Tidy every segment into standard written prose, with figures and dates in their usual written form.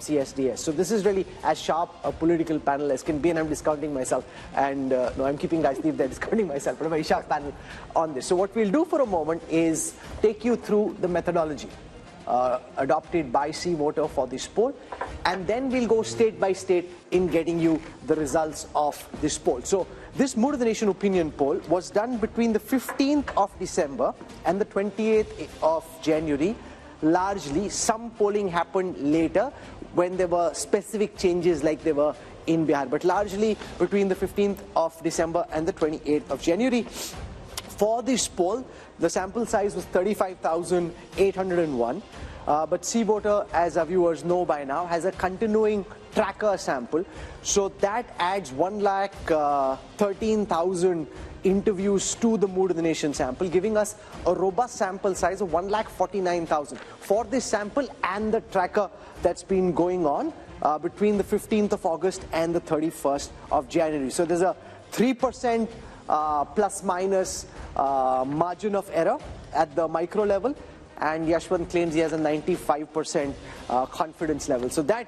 CSDS. So this is really as sharp a political panel as can be, and I'm discounting myself. And no, I'm keeping Rajdeep there, discounting myself, but a very sharp panel on this. So what we'll do for a moment is take you through the methodology adopted by C Voter for this poll, and then we'll go state by state in getting you the results of this poll. So this Mood of the Nation opinion poll was done between the 15th of December and the 28th of January. Largely, some polling happened later when there were specific changes like there were in Bihar, but largely between the 15th of December and the 28th of January. For this poll, the sample size was 35,801, but C Voter, as our viewers know by now, has a continuing tracker sample, so that adds 1,13,000 interviews to the Mood of the Nation sample, giving us a robust sample size of 1,49,000 for this sample and the tracker that's been going on between the 15th of August and the 31st of January. So there's a 3% plus minus margin of error at the micro level, and Yashwant claims he has a 95% confidence level. So that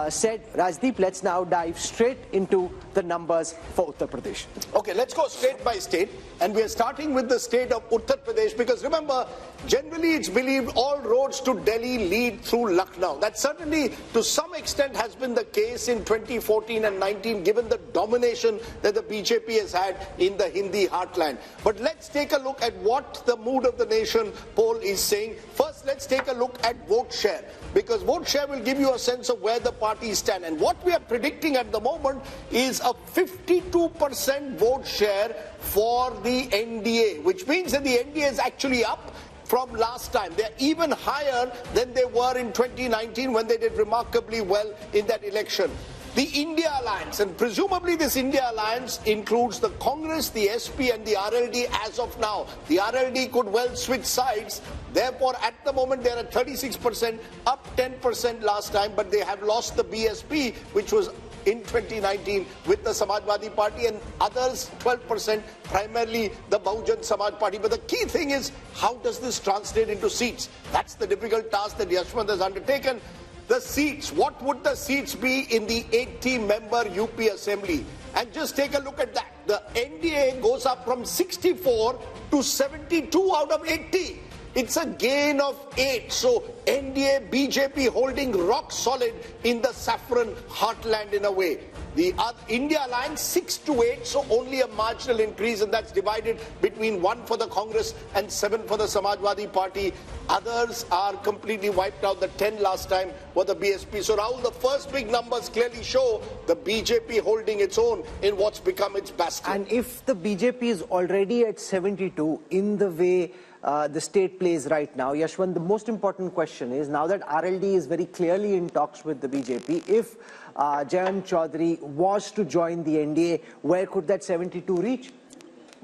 said, Rajdeep, let's now dive straight into the numbers for Uttar Pradesh. Okay, let's go state by state, and we are starting with the state of Uttar Pradesh, because remember, generally it's believed all roads to Delhi lead through Lucknow. That certainly to some extent has been the case in 2014 and 19, given the domination that the BJP has had in the Hindi heartland. But let's take a look at what the Mood of the Nation poll is saying. First, let's take a look at vote share, because vote share will give you a sense of where the parties stand. And what we are predicting at the moment is a 52% vote share for the NDA, which means that the NDA is actually up from last time. They're even higher than they were in 2019 when they did remarkably well in that election. The India Alliance, and presumably this India Alliance includes the Congress, the SP and the RLD as of now. The RLD could well switch sides. Therefore, at the moment, they're at 36%, up 10% last time, but they have lost the BSP, which was in 2019 with the Samajwadi Party, and others 12%, primarily the Bahujan Samaj Party. But the key thing is, how does this translate into seats? That's the difficult task that Yashwant has undertaken. The seats, what would the seats be in the 80-member UP Assembly? And just take a look at that. The NDA goes up from 64 to 72 out of 80. It's a gain of 8. So NDA, BJP holding rock solid in the saffron heartland in a way. The India Alliance 6 to 8, so only a marginal increase, and that's divided between 1 for the Congress and 7 for the Samajwadi Party. Others are completely wiped out. The 10 last time were the BSP. So Rahul, the first big numbers clearly show the BJP holding its own in what's become its bastion. And if the BJP is already at 72 in the way the state plays right now, Yashwant, the most important question is, now that RLD is very clearly in talks with the BJP, if Jayant Chaudhary was to join the NDA, where could that 72 reach?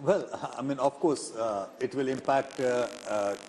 Well, I mean, of course, it will impact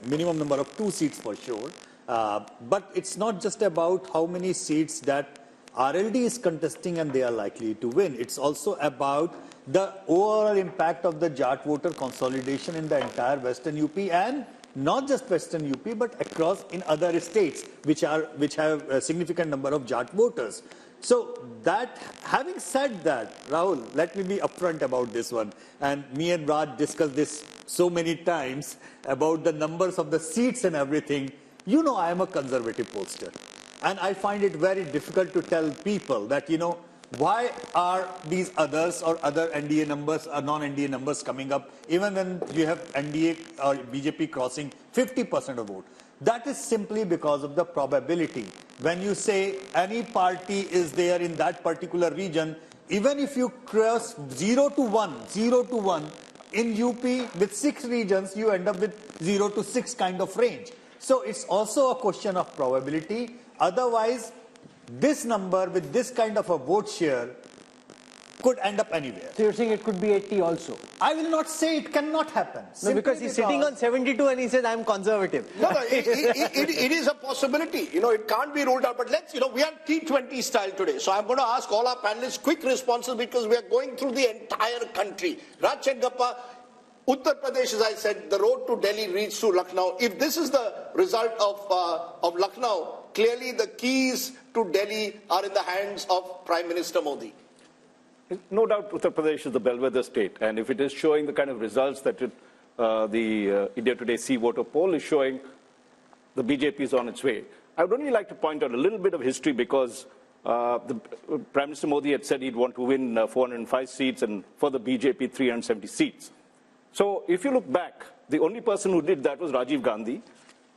minimum number of 2 seats for sure. But it's not just about how many seats that RLD is contesting and they are likely to win. It's also about the overall impact of the Jat voter consolidation in the entire Western UP, and not just Western UP, but across in other states which have a significant number of Jat voters. So that, having said that, Rahul, let me be upfront about this one. And me and Raj discussed this so many times about the numbers of the seats and everything. You know, I am a conservative pollster, and I find it very difficult to tell people that, you know, why are these others or other NDA numbers or non-NDA numbers coming up even when you have NDA or BJP crossing 50% of vote? That is simply because of the probability. When you say any party is there in that particular region, even if you cross 0 to 1 in UP with 6 regions, you end up with 0 to 6 kind of range. So it's also a question of probability. Otherwise, this number with this kind of a vote share could end up anywhere. So you're saying it could be 80 also? I will not say it cannot happen. No, because he's sitting on 72 and he says, I'm conservative. No, it is a possibility. You know, it can't be ruled out. But let's, you know, we are T20 style today. So I'm going to ask all our panelists quick responses, because we are going through the entire country. Raj and Gappa, Uttar Pradesh, as I said, the road to Delhi leads through Lucknow. If this is the result of Lucknow, clearly the keys to Delhi are in the hands of Prime Minister Modi. No doubt Uttar Pradesh is the bellwether state, and if it is showing the kind of results that the India Today See Voter poll is showing, the BJP is on its way. I would only like to point out a little bit of history because Prime Minister Modi had said he'd want to win 405 seats and for the BJP 370 seats. So if you look back, the only person who did that was Rajiv Gandhi,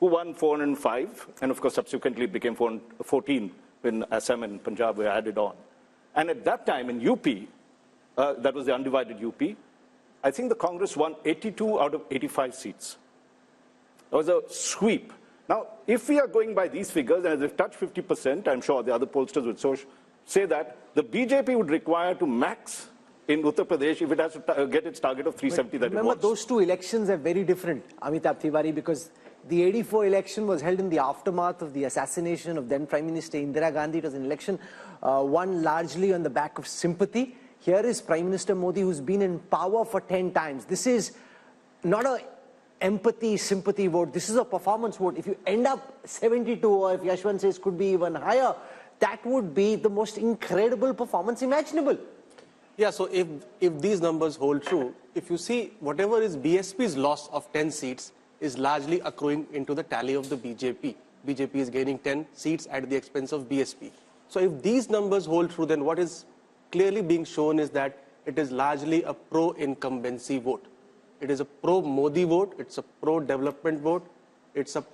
who won 405, and of course subsequently it became 414 when Assam and Punjab were added on. And at that time in UP, that was the undivided UP, I think the Congress won 82 out of 85 seats. That was a sweep. Now, if we are going by these figures, and they've touched 50%, I'm sure the other pollsters would say that the BJP would require to max in Uttar Pradesh if it has to get its target of 370 that it wants. Remember, those two elections are very different, Amitabh Tiwari, because the 84 election was held in the aftermath of the assassination of then Prime Minister Indira Gandhi. It was an election won largely on the back of sympathy. Here is Prime Minister Modi, who's been in power for 10 times. This is not a empathy, sympathy vote. This is a performance vote. If you end up 72, or if Yashwant says could be even higher, that would be the most incredible performance imaginable. Yeah, so if these numbers hold true, if you see whatever is BSP's loss of 10 seats is largely accruing into the tally of the BJP. BJP is gaining 10 seats at the expense of BSP. So if these numbers hold true, then what is clearly being shown is that it is largely a pro-incumbency vote. It is a pro-Modi vote, it's a pro-development vote, it's a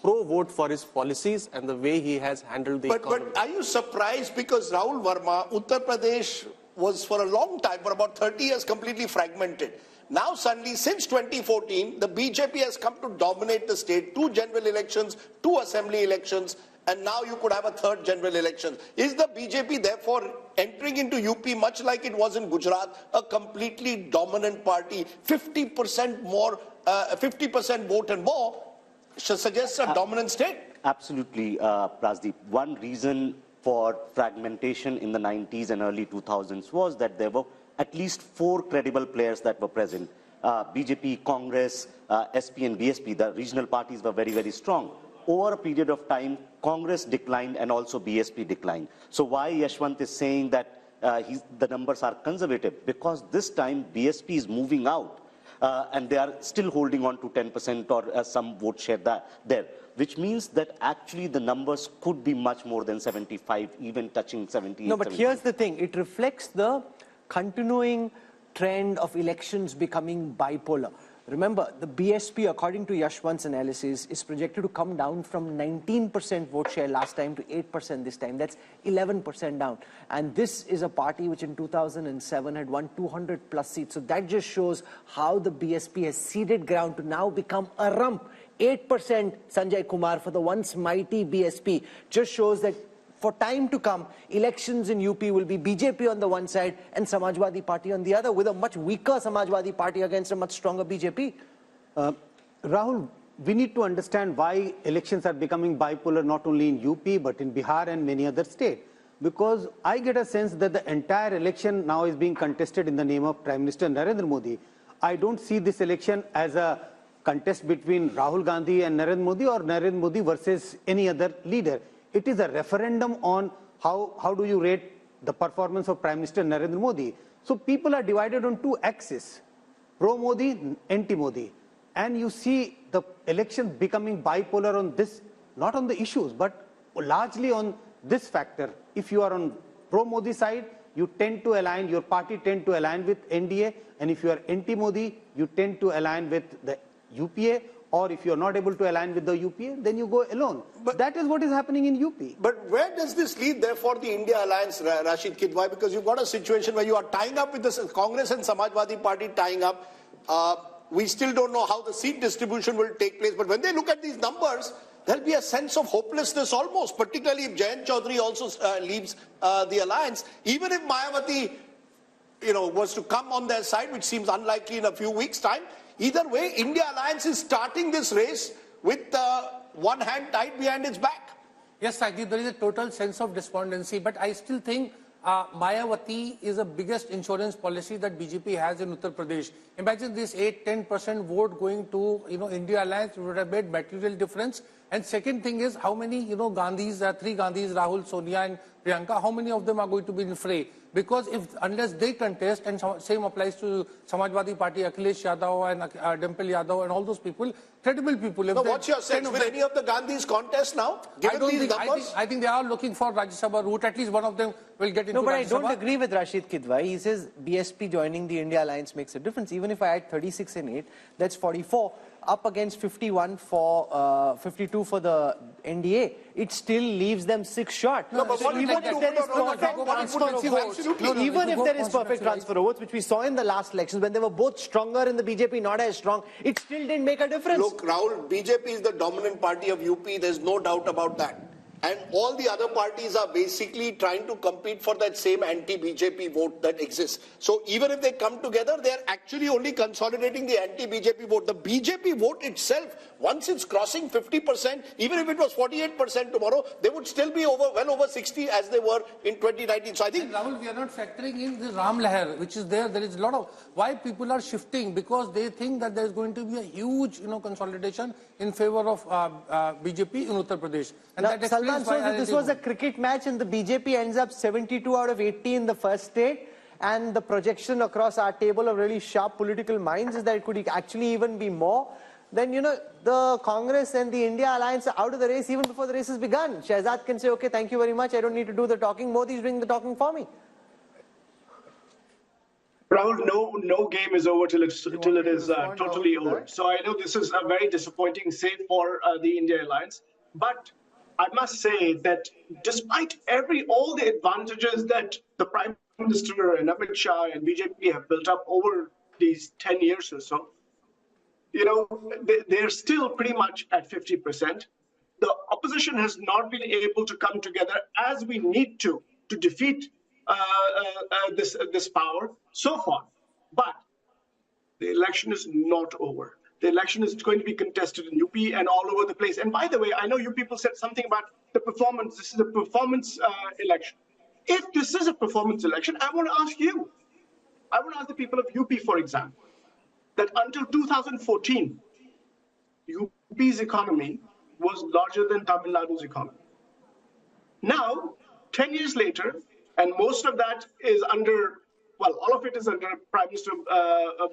pro-vote for his policies and the way he has handled the economy. But are you surprised because Rahul Verma, Uttar Pradesh was for a long time, for about 30 years, completely fragmented. Now suddenly, since 2014, the BJP has come to dominate the state, 2 general elections, 2 assembly elections, and now you could have a 3rd general election. Is the BJP therefore entering into UP, much like it was in Gujarat, a completely dominant party, 50% more, 50% vote and more, suggests a dominant state? Absolutely, Rajdeep. One reason for fragmentation in the 90s and early 2000s was that there were at least 4 credible players that were present. BJP, Congress, SP and BSP, the regional parties were very, very strong. Over a period of time, Congress declined and also BSP declined. So why Yashwant is saying that the numbers are conservative? Because this time BSP is moving out and they are still holding on to 10% or some vote share there, which means that actually the numbers could be much more than 75, even touching 70. No, but here's the thing. It reflects the continuing trend of elections becoming bipolar. Remember, the BSP, according to Yashwant's analysis, is projected to come down from 19% vote share last time to 8% this time. That's 11% down. And this is a party which in 2007 had won 200 plus seats. So that just shows how the BSP has ceded ground to now become a rump. 8% Sanjay Kumar for the once mighty BSP just shows that for time to come, elections in UP will be BJP on the one side and Samajwadi Party on the other, with a much weaker Samajwadi Party against a much stronger BJP. Rahul, we need to understand why elections are becoming bipolar not only in UP but in Bihar and many other states. Because I get a sense that the entire election now is being contested in the name of Prime Minister Narendra Modi. I don't see this election as a contest between Rahul Gandhi and Narendra Modi or Narendra Modi versus any other leader. It is a referendum on how do you rate the performance of Prime Minister Narendra Modi. So people are divided on 2 axes, pro-Modi, anti-Modi. And you see the election becoming bipolar on this, not on the issues, but largely on this factor. If you are on pro-Modi side, you tend to align, your party tend to align with NDA. And if you are anti-Modi, you tend to align with the UPA. Or if you're not able to align with the UPA, then you go alone. But that is what is happening in UP. But where does this lead, therefore, the India alliance, Rashid Kidwai? Because you've got a situation where you are tying up with the Congress and Samajwadi Party tying up. We still don't know how the seat distribution will take place. But when they look at these numbers, there'll be a sense of hopelessness almost, particularly if Jayant Chaudhary also leaves the alliance. Even if Mayawati, was to come on their side, which seems unlikely in a few weeks' time, either way, India Alliance is starting this race with one hand tied behind its back. Yes, Rajdeep, there is a total sense of despondency, but I still think Mayawati is the biggest insurance policy that BJP has in Uttar Pradesh. Imagine this 8-10% vote going to, India Alliance would have made material difference. And second thing is how many, Gandhis, three Gandhis, Rahul, Sonia and Priyanka, how many of them are going to be in fray? Because unless they contest, and same applies to Samajwadi Party, Akhilesh Yadav and Dimple Yadav and all those people, credible people. So what's your sense? Will any of the Gandhis contest now? I think they are looking for Rajya Sabha route. At least one of them will get into No, but Rajya I don't Sabha. agree with Rashid Kidwai. He says BSP joining the India Alliance makes a difference. Even if I add 36 and 8, that's 44. Up against 51 for 52 for the NDA, it still leaves them 6 short. No, but so even if there is perfect transfer of votes, even if there is perfect transfer of votes, which we saw in the last elections when they were both stronger in the BJP, not as strong, it still didn't make a difference. Look, Rahul, BJP is the dominant party of UP. There's no doubt about that. And all the other parties are basically trying to compete for that same anti-BJP vote that exists. So even if they come together, they're actually only consolidating the anti-BJP vote. The BJP vote itself, once it's crossing 50%, even if it was 48% tomorrow, they would still be well over 60 as they were in 2019. So I think... And Rahul, we are not factoring in the Ram Lahar, which is there. There is a lot of... Why people are shifting? Because they think that there is going to be a huge, consolidation in favor of BJP in Uttar Pradesh. And now, that explains so this was a cricket match and the BJP ends up 72 out of 80 in the first state, and the projection across our table of really sharp political minds is that it could actually even be more. Then, the Congress and the India Alliance are out of the race even before the race has begun. Shehzad can say, okay, thank you very much, I don't need to do the talking. Modi is doing the talking for me. Rahul, no game is over till it is totally over. So I know this is a very disappointing save for the India Alliance, but I must say that despite all the advantages that the Prime Minister and Amit Shah and BJP have built up over these 10 years or so, they're still pretty much at 50%. The opposition has not been able to come together as we need to defeat this power so far. But the election is not over. The election is going to be contested in UP and all over the place. And by the way, I know you people said something about the performance. This is a performance election. If this is a performance election, I want to ask you. I want to ask the people of UP, for example, that until 2014, UP's economy was larger than Tamil Nadu's economy. Now, 10 years later, and most of that is under, well, all of it is under Prime Minister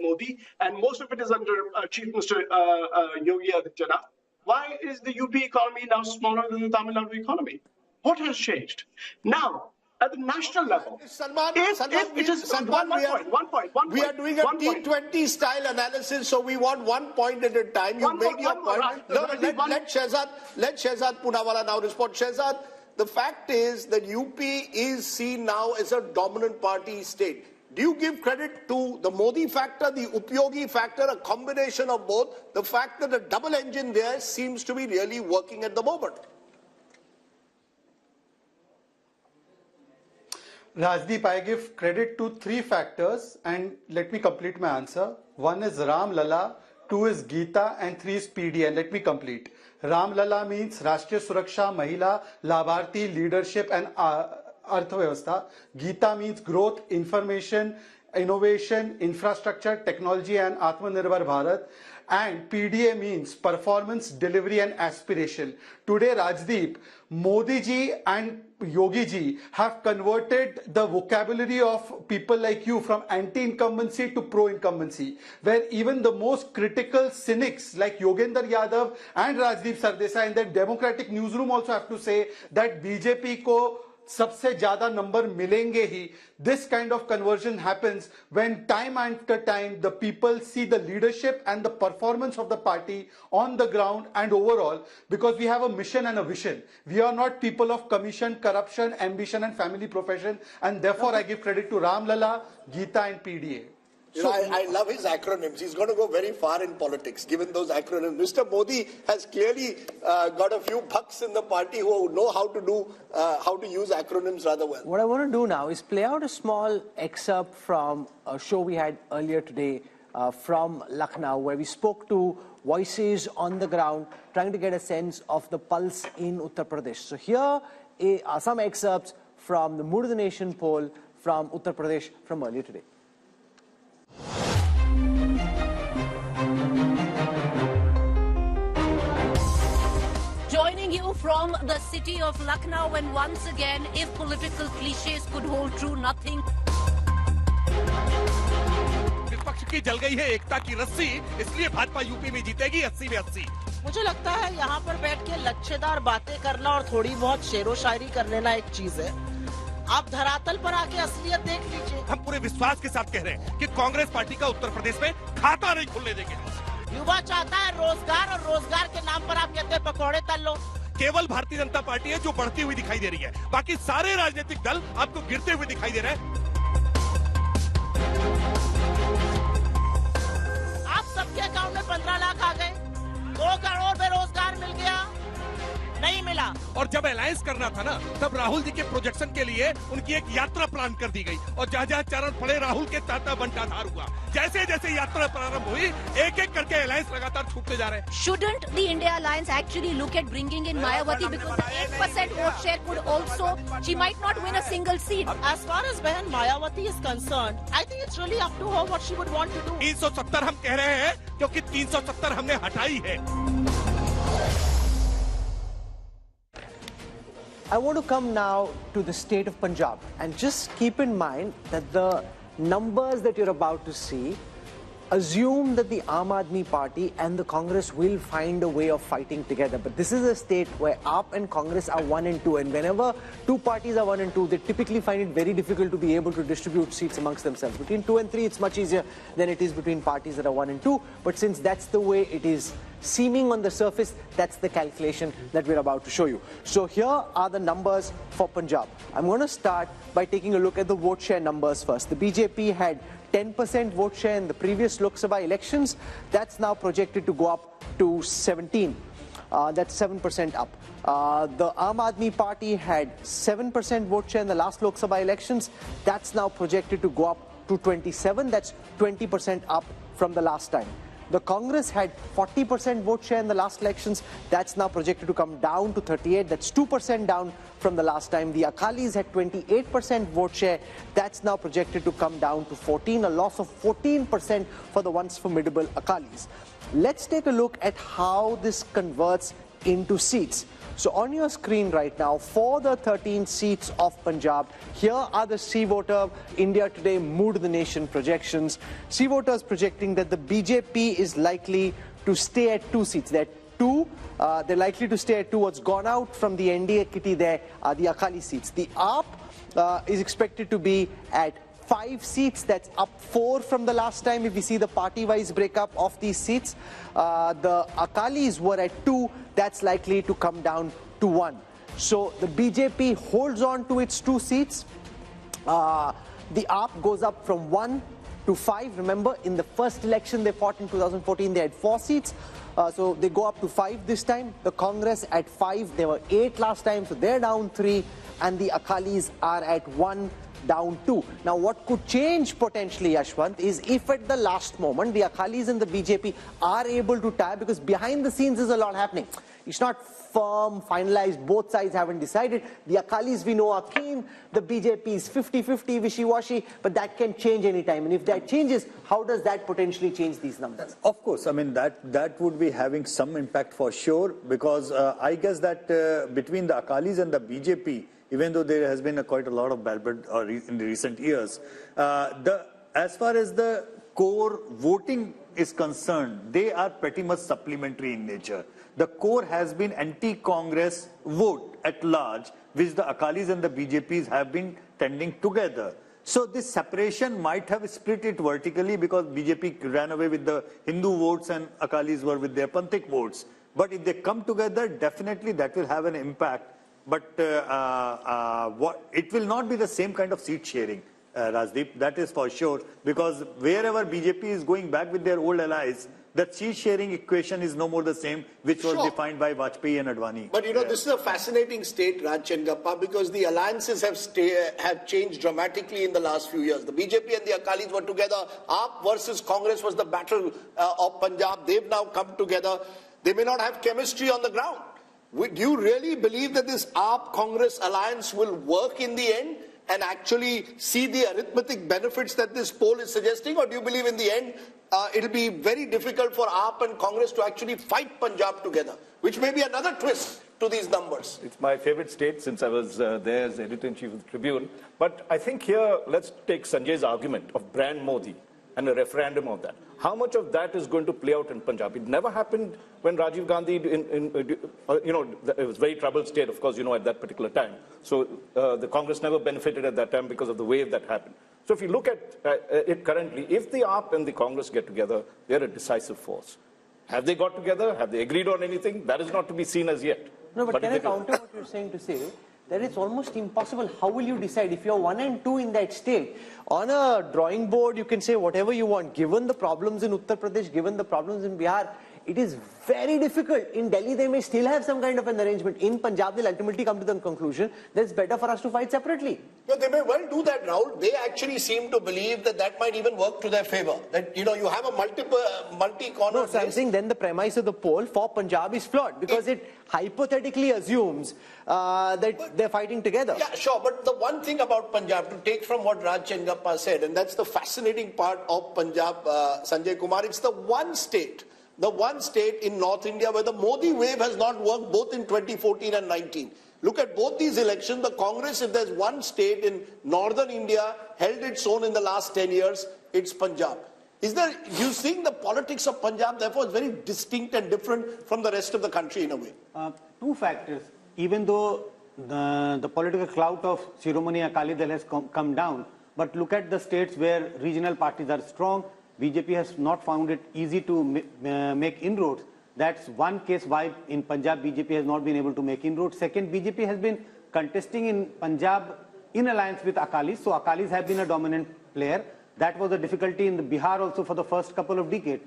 Modi, and most of it is under Chief Minister Yogi Adityanath. Why is the UP economy now smaller than the Tamil Nadu economy? What has changed? Now, at the national level, we are doing a T20 style analysis, so we want 1 point at a time. You made your point. Let Shehzad Poonawala now respond. Shehzad, the fact is that UP is seen now as a dominant party state. Do you give credit to the Modi factor, the Upyogi factor, a combination of both, the fact that the double engine there seems to be really working at the moment? Rajdeep, I give credit to 3 factors, and let me complete my answer. 1 is Ram Lala, 2 is Geeta, and 3 is PD, and let me complete. Ram Lala means Rashtriya Suraksha, Mahila, Labharti, Leadership, and Arthavavastha. Geeta means growth, information, innovation, infrastructure, technology, and Atmanirbhar Bharat. And PDA means performance, delivery, and aspiration. Today, Rajdeep, Modi ji and Yogi ji have converted the vocabulary of people like you from anti-incumbency to pro-incumbency, where even the most critical cynics like Yogendra Yadav and Rajdeep Sardesai in the Democratic newsroom also have to say that BJP ko सबसे ज्यादा number मिलेंगे ही. This kind of conversion happens when time after time the people see the leadership and the performance of the party on the ground and overall, because we have a mission and a vision. We are not people of commission, corruption, ambition and family profession, and therefore I give credit to Ram Lala, Geeta and PDA. I love his acronyms. He's going to go very far in politics, given those acronyms. Mr. Modi has clearly got a few bucks in the party who know how to use acronyms rather well. What I want to do now is play out a small excerpt from a show we had earlier today from Lucknow, where we spoke to voices on the ground, trying to get a sense of the pulse in Uttar Pradesh. So here are some excerpts from the Mood of the Nation poll from Uttar Pradesh from earlier today. Joining you from the city of Lucknow, and once again, if political cliches could hold true, nothing. विपक्ष की जल गई है एकता की रस्सी, इसलिए Bhajpa UP में जीतेगी 80 में 80। मुझे लगता है यहाँ पर बैठ के लच्छेदार बातें करना और थोड़ी बहुत शेरो शायरी कर लेना एक चीज है। आप धरातल पर आके असलियत देख लीजिए। हम पूरे विश्वास के साथ कह रहे हैं कि कांग्रेस पार्टी का उत्तर प्रदेश में खाता नहीं खुलने देंगे। युवा चाहता है रोजगार, और रोजगार के नाम पर आप कहते हैं पकौड़े तल लो। केवल भारतीय जनता पार्टी है जो बढ़ती हुई दिखाई दे रही है, बाकी सारे राजनीतिक दल आपको गिरते हुए दिखाई दे रहे हैं। आप सबके अकाउंट में 15 लाख आ गए, 2 करोड़ बेरोजगार मिल गया, नहीं मिला। और जब अलायंस करना था ना, तब राहुल जी के प्रोजेक्शन के लिए उनकी एक यात्रा प्लान कर दी गई, और जहाँ जहाँ चरण पड़े राहुल के ताता बंटाधार हुआ। जैसे जैसे यात्रा प्रारंभ हुई, एक एक करके अलायंस लगातार छूटते जा रहे हैं। Shouldn't the India Alliance actually look at bringing in Mayawati, because the 8% vote share could also, she might not win a single seat. As far as Behan Mayawati is concerned, I think it's really up to her what she would want to do. 370 हम कह रहे हैं क्योंकि 370 हमने हटाई है। I want to come now to the state of Punjab, and just keep in mind that the numbers that you're about to see assume that the Aam Aadmi Party and the Congress will find a way of fighting together. But this is a state where AAP and Congress are 1 and 2, and whenever two parties are 1 and 2, they typically find it very difficult to be able to distribute seats amongst themselves. Between 2 and 3, it's much easier than it is between parties that are 1 and 2. But since that's the way it is seeming on the surface, that's the calculation that we're about to show you. So here are the numbers for Punjab. I'm going to start by taking a look at the vote share numbers first. The BJP had 10% vote share in the previous Lok Sabha elections. That's now projected to go up to 17. That's 7% up. The Aam Aadmi Party had 7% vote share in the last Lok Sabha elections. That's now projected to go up to 27. That's 20% up from the last time. The Congress had 40% vote share in the last elections. That's now projected to come down to 38. That's 2% down from the last time. The Akalis had 28% vote share. That's now projected to come down to 14, a loss of 14% for the once formidable Akalis. Let's take a look at how this converts into seats. So on your screen right now, for the 13 seats of Punjab, here are the C-Voter India Today Mood of the Nation projections. C-Voters projecting that the BJP is likely to stay at 2 seats. They're likely to stay at 2. What's gone out from the NDA kitty there are the Akali seats. The AAP is expected to be at 5 seats. That's up 4 from the last time if we see the party-wise breakup of these seats. The Akalis were at 2. That's likely to come down to 1. So the BJP holds on to its 2 seats. The AAP goes up from 1 to 5. Remember, in the first election they fought in 2014, they had 4 seats. So they go up to 5 this time. The Congress at 5. They were 8 last time, so they're down 3. And the Akalis are at 1, down 2. Now what could change potentially, Yashwant, is if at the last moment the Akalis and the BJP are able to tie, because behind the scenes there's a lot happening. It's not firm, finalized, both sides haven't decided. The Akalis we know are keen, the BJP is 50-50, wishy-washy, but that can change anytime. And if that changes, how does that potentially change these numbers? Of course, I mean that would be having some impact for sure, because I guess that between the Akalis and the BJP, even though there has been quite a lot of bad in the recent years, as far as the core voting is concerned, they are pretty much supplementary in nature. The core has been anti-Congress vote at large, which the Akalis and the BJPs have been tending together. So this separation might have split it vertically, because BJP ran away with the Hindu votes and Akalis were with their Panthik votes. But if they come together, definitely that will have an impact. But it will not be the same kind of seat sharing, Rajdeep, that is for sure, because wherever BJP is going back with their old allies, the seat sharing equation is no more the same, which was defined by Vajpayee and Advani. But you know, this is a fascinating state, Raj Chengappa, because the alliances have changed dramatically in the last few years. The BJP and the Akalis were together. AAP versus Congress was the battle of Punjab. They've now come together. They may not have chemistry on the ground, Do you really believe that this AAP-Congress alliance will work in the end and actually see the arithmetic benefits that this poll is suggesting? Or do you believe in the end it'll be very difficult for AAP and Congress to actually fight Punjab together, which may be another twist to these numbers? It's my favorite state since I was there as editor-in-chief of the Tribune. But I think here, let's take Sanjay's argument of brand Modi and a referendum of that. How much of that is going to play out in Punjab? It never happened when Rajiv Gandhi, it was a very troubled state, of course, at that particular time. So the Congress never benefited at that time because of the wave that happened. So if you look at it currently, if the AAP and the Congress get together, they're a decisive force. Have they got together? Have they agreed on anything? That is not to be seen as yet. No, but can I counter what you're saying to say that it's almost impossible? How will you decide if you're 1 and 2 in that state? On a drawing board, you can say whatever you want. Given the problems in Uttar Pradesh, given the problems in Bihar, it is very difficult. In Delhi, they may still have some kind of an arrangement. In Punjab, they'll ultimately come to the conclusion that it's better for us to fight separately. No, they may well do that, Rahul. They actually seem to believe that that might even work to their favor. That, you have a multi-corner. No, so I'm saying then the premise of the poll for Punjab is flawed because it hypothetically assumes that they're fighting together. Yeah, sure. But the one thing about Punjab, to take from what Raj Chengappa said, and that's the fascinating part of Punjab, Sanjay Kumar, it's the one state in North India where the Modi wave has not worked both in 2014 and 19. Look at both these elections. The Congress, if there's one state in northern India, held its own in the last 10 years, it's Punjab. You think the politics of Punjab, therefore, is very distinct and different from the rest of the country in a way? Two factors. Even though the political clout of Shiromani Akali Dal has come down, but look at the states where regional parties are strong. BJP has not found it easy to make inroads. That's one case why in Punjab BJP has not been able to make inroads. Second, BJP has been contesting in Punjab in alliance with Akalis. So Akalis have been a dominant player. That was a difficulty in the Bihar also for the first couple of decades.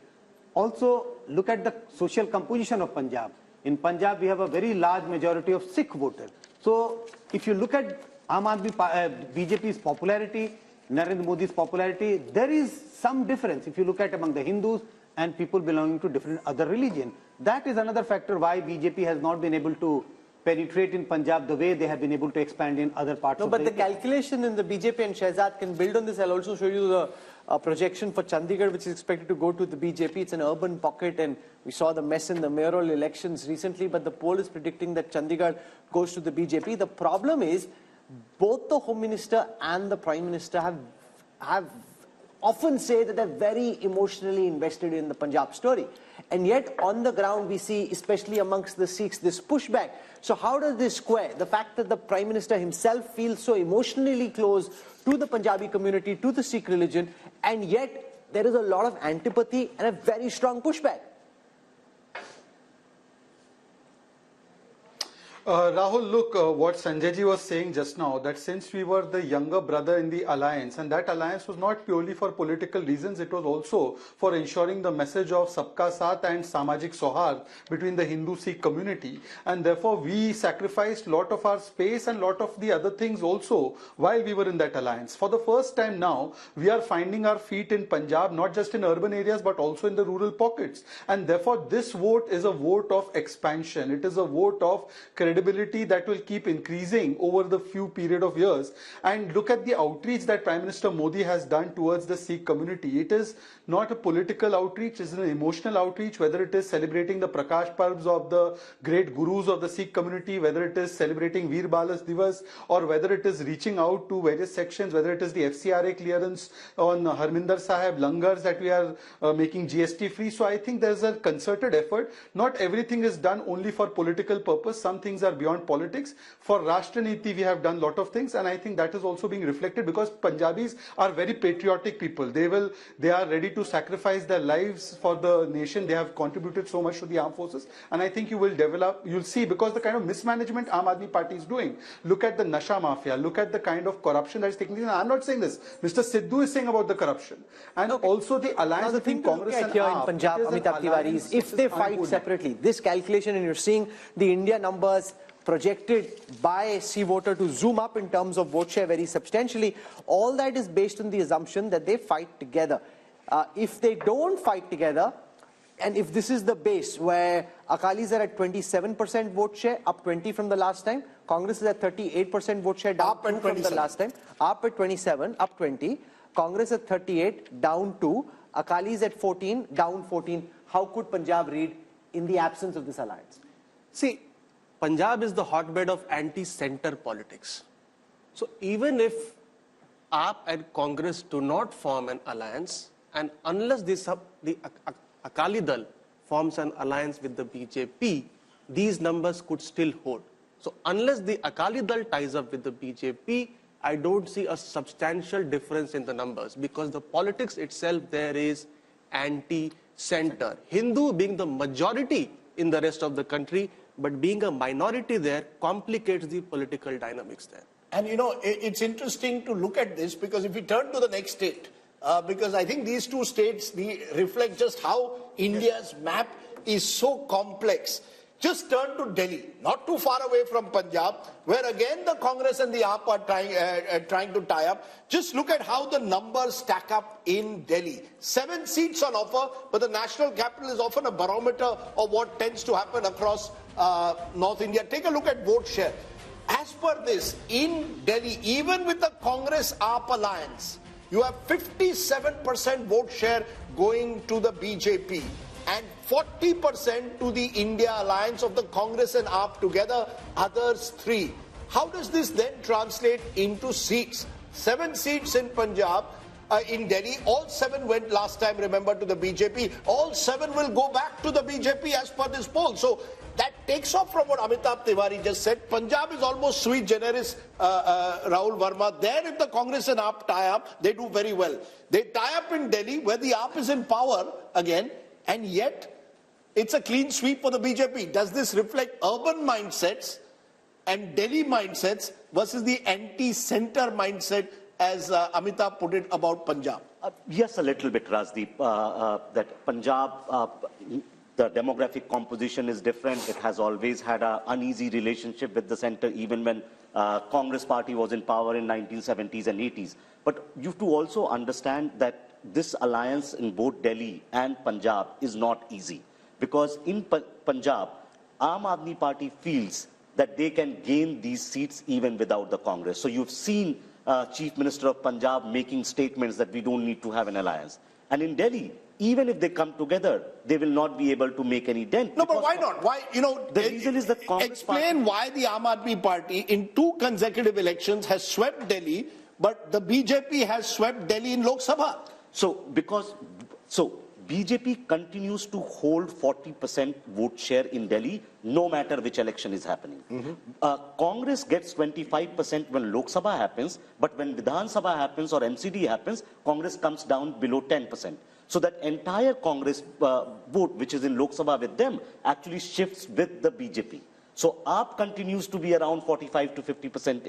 Also, look at the social composition of Punjab. In Punjab, we have a very large majority of Sikh voters. So if you look at BJP's popularity, Narendra Modi's popularity, there is some difference if you look at among the Hindus and people belonging to different other religions. That is another factor why BJP has not been able to penetrate in Punjab the way they have been able to expand in other parts of the India. But the calculation in the BJP and Shehzad can build on this. I'll also show you the projection for Chandigarh, which is expected to go to the BJP. It's an urban pocket, and we saw the mess in the mayoral elections recently, but the poll is predicting that Chandigarh goes to the BJP. The problem is both the Home Minister and the Prime Minister have often say that they're very emotionally invested in the Punjab story. And yet on the ground we see, especially amongst the Sikhs, this pushback. So how does this square? The fact that the Prime Minister himself feels so emotionally close to the Punjabi community, to the Sikh religion, and yet there is a lot of antipathy and a very strong pushback. Rahul, look, what Sanjay ji was saying just now, that since we were the younger brother in the alliance, and that alliance was not purely for political reasons, it was also for ensuring the message of Sabka Saath and Samajik Sohar between the Hindu-Sikh community. And therefore, we sacrificed a lot of our space and a lot of the other things also while we were in that alliance. For the first time now, we are finding our feet in Punjab, not just in urban areas, but also in the rural pockets. And therefore, this vote is a vote of expansion. It is a vote of credibility that will keep increasing over the few period of years. And look at the outreach that Prime Minister Modi has done towards the Sikh community. It is not a political outreach, it is an emotional outreach, whether it is celebrating the Prakash Parbs of the great gurus of the Sikh community, whether it is celebrating Veer Balas Divas, or whether it is reaching out to various sections, whether it is the FCRA clearance on Harminder Sahib, langars that we are making GST free. So I think there's a concerted effort. Not everything is done only for political purpose. Some things are beyond politics. For Rashtra Niti, we have done a lot of things, and I think that is also being reflected because Punjabis are very patriotic people. They are ready to sacrifice their lives for the nation. They have contributed so much to the armed forces, and I think you'll see, because the kind of mismanagement Aam Aadmi Party is doing. Look at the Nasha Mafia, look at the kind of corruption that is taking place. I'm not saying this. Mr. Sidhu is saying about the corruption. And also the alliance between Congress and here AAP. In Punjab, Amitabh Tiwari, is if they fight separately, this calculation, and you're seeing the India numbers projected by C voter to zoom up in terms of vote share very substantially, all that is based on the assumption that they fight together. If they don't fight together, And if this is the base where Akalis are at 27% vote share, up 20 from the last time, Congress is at 38% vote share, down 2 from the last time, up at 27, up 20, Congress at 38, down 2, Akalis at 14, down 14. How could Punjab read in the absence of this alliance? See, Punjab is the hotbed of anti-center politics. So even if AAP and Congress do not form an alliance, and unless the Akali Dal forms an alliance with the BJP, these numbers could still hold. So unless the Akali Dal ties up with the BJP, I don't see a substantial difference in the numbers, because the politics itself there is anti-center. Hindu being the majority in the rest of the country, but being a minority there complicates the political dynamics there. And you know, it's interesting to look at this, because if we turn to the next state, because I think these two states reflect just how India's map is so complex. Just turn to Delhi, not too far away from Punjab, where again the Congress and the AAP are trying to tie up. Just look at how the numbers stack up in Delhi. 7 seats on offer, but the national capital is often a barometer of what tends to happen across North India. Take a look at vote share. As per this, in Delhi, even with the Congress-AAP alliance, you have 57% vote share going to the BJP and 40% to the India alliance of the Congress and AAP together, others 3. How does this then translate into seats? 7 seats in Punjab, in Delhi, all 7 went last time, remember, to the BJP. All 7 will go back to the BJP as per this poll. So that takes off from what Amitabh Tiwari just said. Punjab is almost sui generis, Rahul Verma. There, if the Congress and AAP tie up, they do very well. They tie up in Delhi, where the AAP is in power again, and yet it's a clean sweep for the BJP. Does this reflect urban mindsets and Delhi mindsets versus the anti-center mindset, as Amitabh put it about Punjab? Yes, a little bit, Rajdeep. That Punjab, the demographic composition is different. It has always had an uneasy relationship with the center, even when Congress party was in power in 1970s and 80s. But you have to also understand that this alliance in both Delhi and Punjab is not easy. Because in Punjab, Aam Aadmi Party feels that they can gain these seats even without the Congress. So you've seen Chief Minister of Punjab making statements that we don't need to have an alliance. And in Delhi, even if they come together, they will not be able to make any dent. No, but why not? Why, you know, the reason is that Congress explain why the Aam Aadmi Party in 2 consecutive elections has swept Delhi, but the BJP has swept Delhi in Lok Sabha. So BJP continues to hold 40% vote share in Delhi, no matter which election is happening. Congress gets 25% when Lok Sabha happens, but when Vidhan Sabha happens or MCD happens, Congress comes down below 10%. So that entire Congress vote, which is in Lok Sabha with them, actually shifts with the BJP. So AAP continues to be around 45 to 50%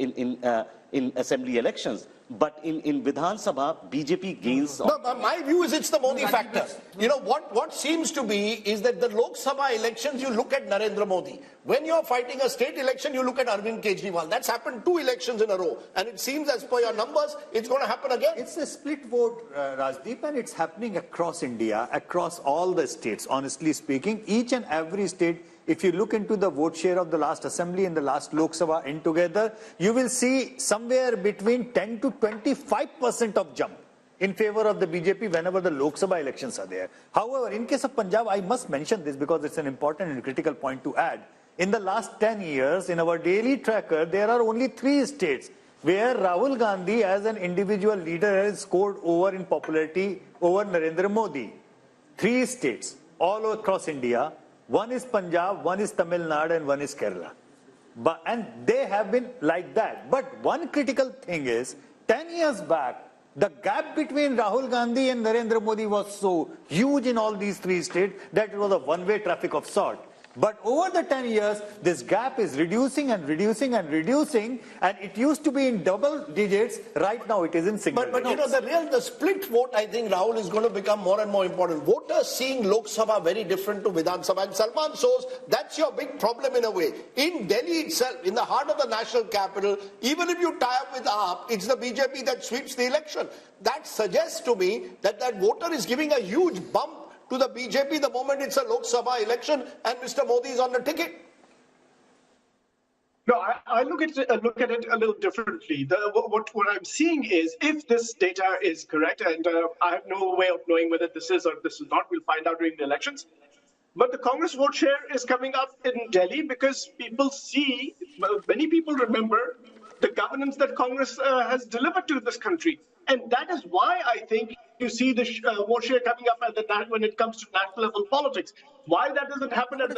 in assembly elections. But in Vidhan Sabha, BJP gains. No, but my view is it's the Modi factor. You know, what seems to be is that the Lok Sabha elections, you look at Narendra Modi. When you're fighting a state election, you look at Arvind Kejriwal. That's happened 2 elections in a row. And it seems, as per your numbers, it's going to happen again. It's a split vote, Rajdeep, and it's happening across India, across all the states, honestly speaking. Each and every state, if you look into the vote share of the last assembly and the last Lok Sabha in together, you will see somewhere between 10 to 25% of jump in favor of the BJP whenever the Lok Sabha elections are there. However, in case of Punjab, I must mention this because it's an important and critical point to add. In the last 10 years, in our daily tracker, there are only 3 states where Rahul Gandhi as an individual leader has scored over in popularity over Narendra Modi. 3 states all across India. One is Punjab, one is Tamil Nadu, and one is Kerala. And they have been like that. But one critical thing is, 10 years back, the gap between Rahul Gandhi and Narendra Modi was so huge in all these 3 states that it was a one-way traffic of sort. But over the 10 years, this gap is reducing and reducing and reducing, and it used to be in double digits. Right now, it is in single digits. But you know, the split vote, I think, Rahul, is going to become more and more important. Voters seeing Lok Sabha very different to Vidhan Sabha. And Salman shows that's your big problem in a way. In Delhi itself, in the heart of the national capital, even if you tie up with AAP, it's the BJP that sweeps the election. That suggests to me that that voter is giving a huge bump to the BJP the moment it's a Lok Sabha election and Mr. Modi is on the ticket? No, I look at it a little differently. What I'm seeing is, if this data is correct, and I have no way of knowing whether this is or this is not, we'll find out during the elections. But the Congress vote share is coming up in Delhi because people see, many people remember the governance that Congress has delivered to this country. And that is why I think you see the vote share coming up when it comes to national level politics. Why that doesn't happen at the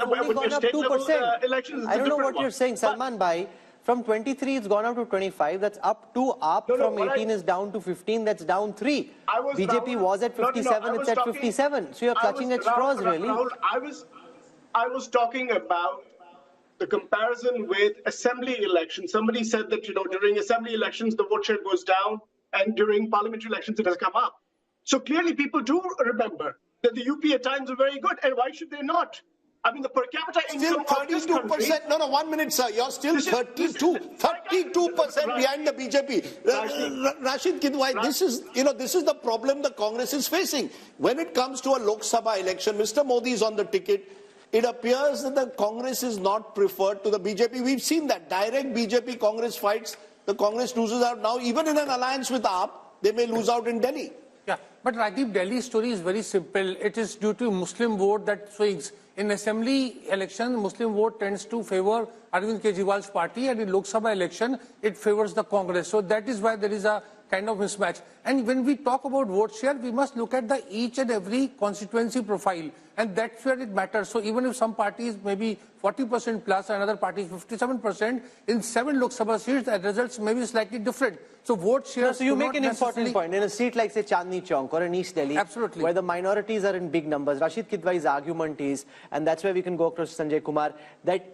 state level elections? I don't know what you're saying, Salman Bhai. From 23, it's gone up to 25. That's up 2 up. From 18 is down to 15. That's down 3. BJP was at 57. It's at 57. So you're clutching at straws, really. Rahul, I was talking about the comparison with assembly elections. Somebody said that, during assembly elections, the vote share goes down, and during parliamentary elections, it has come up. So clearly, people do remember that the UP at times are very good, and why should they not? I mean, the per capita income of this country... No, 1 minute, sir. You're still 32% behind the BJP. Rashid Kidwai, this is the problem the Congress is facing. When it comes to a Lok Sabha election, Mr. Modi is on the ticket. It appears that the Congress is not preferred to the BJP. We've seen that. Direct BJP-Congress fights, the Congress loses out. Now, even in an alliance with AAP, they may lose out in Delhi. Yeah, but Rajdeep, Delhi's story is very simple. It is due to Muslim vote that swings. In assembly election, Muslim vote tends to favor Arvind Kejriwal's party, and in Lok Sabha election, it favors the Congress. So that is why there is a kind of mismatch. And when we talk about vote share, we must look at the each and every constituency profile, and that's where it matters. So even if some parties maybe 40% plus, another party is 57%, in 7 Lok Sabha seats, the results may be slightly different. So vote share. So you make an important point. In a seat like, say, Chandni Chowk or in East Delhi, absolutely, where the minorities are in big numbers, Rashid Kidwai's argument is, and that's where we can go across Sanjay Kumar, that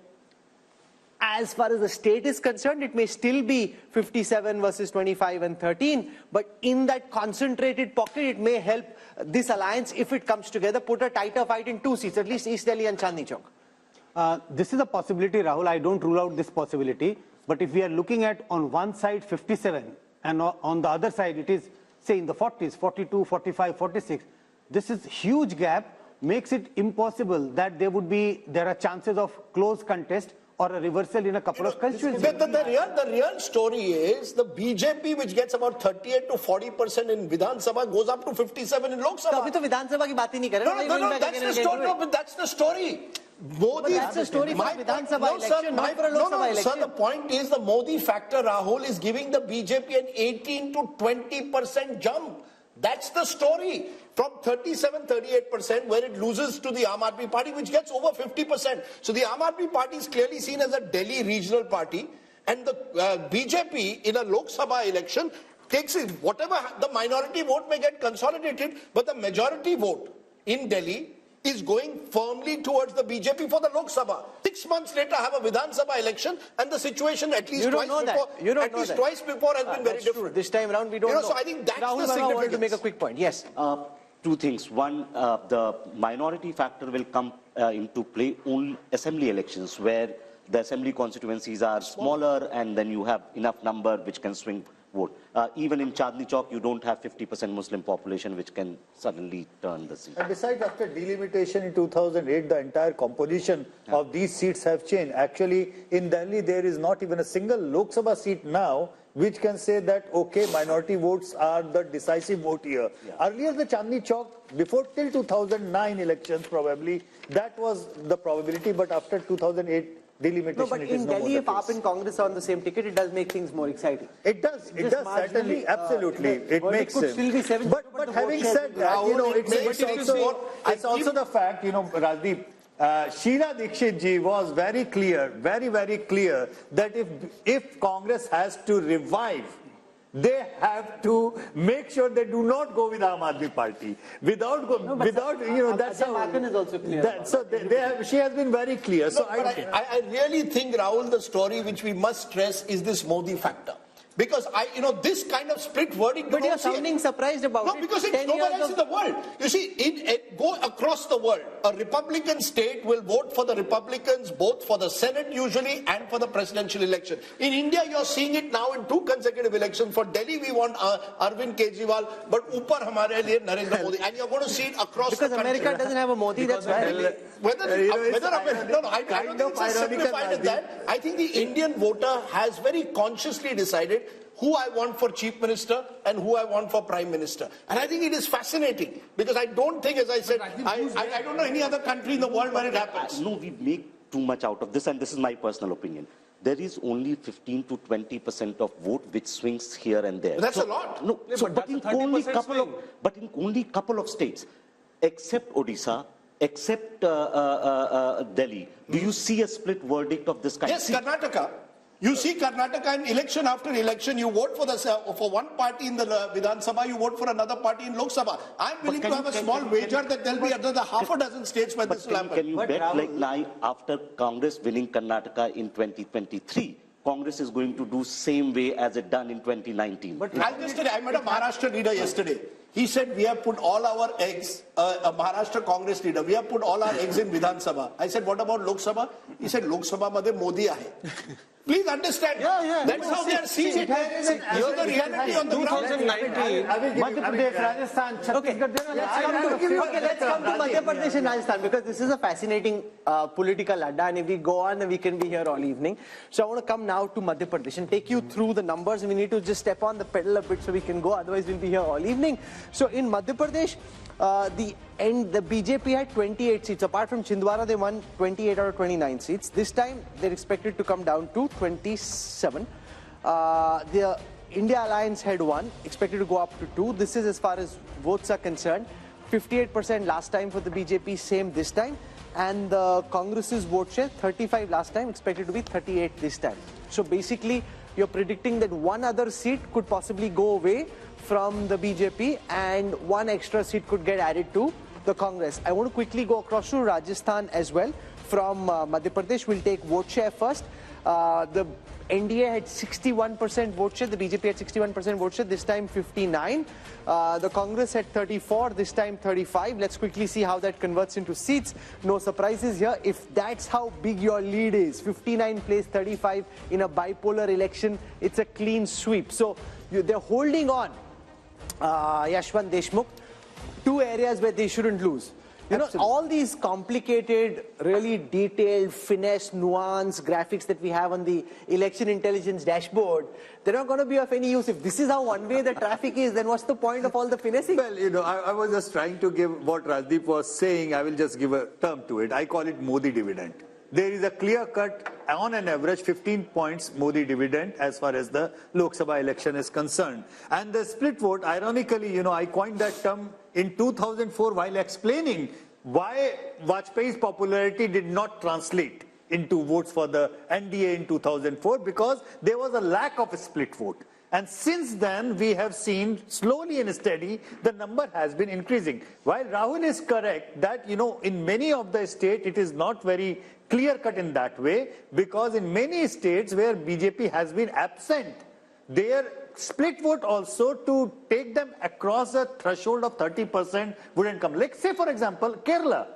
as far as the state is concerned, it may still be 57 versus 25 and 13, but in that concentrated pocket, it may help this alliance, if it comes together, put a tighter fight in 2 seats, at least East Delhi and Chandni Chowk. This is a possibility, Rahul. I don't rule out this possibility. But if we are looking at on one side 57 and on the other side it is, say, in the 40s, 42, 45, 46, this is huge gap, makes it impossible that there are chances of close contest or a reversal in a couple of constituencies. The real story is the BJP, which gets about 38 to 40% in Vidhan Sabha, goes up to 57 in Lok Sabha. That's the story. Modi, that's the story for Vidhan Sabha election, not for a Lok Sabha election. Sir, the point is the Modi factor, Rahul, is giving the BJP an 18 to 20% jump. That's the story. From 37-38%, where it loses to the Aam Aadmi Party, which gets over 50%. So the Aam Aadmi Party is clearly seen as a Delhi regional party, and the BJP in a Lok Sabha election takes it. Whatever the minority vote may get consolidated, but the majority vote in Delhi is going firmly towards the BJP for the Lok Sabha. 6 months later, have a Vidhan Sabha election, and the situation at least twice before has been very different. This time around, we don't know. So I think that's Rahul, the significance. I wanted to make a quick point. Yes. 2 things. One, the minority factor will come into play only assembly elections, where the assembly constituencies are smaller, and then you have enough number which can swing vote. Even in Chandni Chowk, you don't have 50% Muslim population, which can suddenly turn the seat. And besides, after delimitation in 2008, the entire composition of these seats have changed. Actually, in Delhi, there is not even a single Lok Sabha seat now which can say that, okay, minority votes are the decisive vote here. Yeah. Earlier, the Chandni Chowk, before till 2009 elections probably, that was the probability, but after 2008, delimitation, no, but in Delhi, if AAP and Congress are on the same ticket, it does make things more exciting. It does. It does, certainly. Absolutely. It makes sense. Still be 7. But having said that, it's also the fact, Rajdeep, Sheila Dikshit ji was very clear, very clear, that if Congress has to revive, they have to make sure they do not go with Aam Aadmi Party. That's how. Hakan is also clear. She has been very clear. I really think, Rahul, the story which we must stress is this Modi factor. Because this kind of split verdict. But you're sounding surprised about it. No, because it's nowhere else in the world. You see, go across the world. A Republican state will vote for the Republicans, both for the Senate usually and for the presidential election. In India, you're seeing it now in 2 consecutive elections. For Delhi, we want Arvind Kejriwal, but upar hamare liye Narendra Modi. And you're going to see it across the country. Because America doesn't have a Modi, that's why. I don't think it's as simplified as that. I think the Indian voter has very consciously decided who I want for chief minister and who I want for prime minister. And I think it is fascinating because I don't think, as I said, I don't know any other country in the world where it happens. No, we make too much out of this, and this is my personal opinion. There is only 15 to 20% of vote which swings here and there. That's a lot. No, but in only couple of states, except Odisha, except Delhi, do you see a split verdict of this kind? Yes, Karnataka. You see Karnataka in election after election, you vote for one party in the Vidhan Sabha, you vote for another party in Lok Sabha. I'm willing to have a small wager that there'll be another half a dozen states where this will happen. Can you bet like now, after Congress winning Karnataka in 2023, Congress is going to do same way as it done in 2019. But I met a Maharashtra leader yesterday. He said, we have put all our eggs, a Maharashtra Congress leader, we have put all our eggs in Vidhan Sabha. I said, what about Lok Sabha? He said, Lok Sabha madhe Modi aahe. Please understand. That's how they are seeing it. You're the reality on the ground. 2019. Madhya Pradesh, Rajasthan, Chhattisgarh. Let's come to Madhya Pradesh and Rajasthan because this is a fascinating political adda, and if we go on, we can be here all evening. So I want to come now to Madhya Pradesh and take you through the numbers. We need to just step on the pedal a bit so we can go, otherwise we'll be here all evening. So in Madhya Pradesh, the BJP had 28 seats. Apart from Chhindwara, they won 28 out of 29 seats. This time, they're expected to come down to 27. The India Alliance had 1, expected to go up to 2. This is as far as votes are concerned. 58% last time for the BJP, same this time. And the Congress's vote share, 35 last time, expected to be 38 this time. So basically, you're predicting that one other seat could possibly go away from the BJP and one extra seat could get added to the Congress. I want to quickly go across to Rajasthan as well. From Madhya Pradesh, we'll take vote share first. The NDA had 61% vote share, the BJP had 61% vote share, this time 59. The Congress had 34, this time 35. Let's quickly see how that converts into seats. No surprises here. If that's how big your lead is, 59 plays 35 in a bipolar election, it's a clean sweep. So they're holding on, Yashwant Deshmukh, 2 areas where they shouldn't lose. You know, all these complicated, really detailed, finesse, nuance graphics that we have on the election intelligence dashboard, they're not going to be of any use. If this is how one-way the traffic is, then what's the point of all the finessing? Well, I was just trying to give what Rajdeep was saying. I will just give a term to it. I call it Modi dividend. There is a clear-cut, on an average, 15 points Modi dividend as far as the Lok Sabha election is concerned. And the split vote, ironically, I coined that term in 2004 while explaining why Vajpayee's popularity did not translate into votes for the NDA in 2004, because there was a lack of a split vote. And since then, we have seen slowly and steady, the number has been increasing. While Rahul is correct that, in many of the states, it is not very clear-cut in that way, because in many states where BJP has been absent, their split vote also to take them across a threshold of 30% wouldn't come. Like, say, for example, Kerala.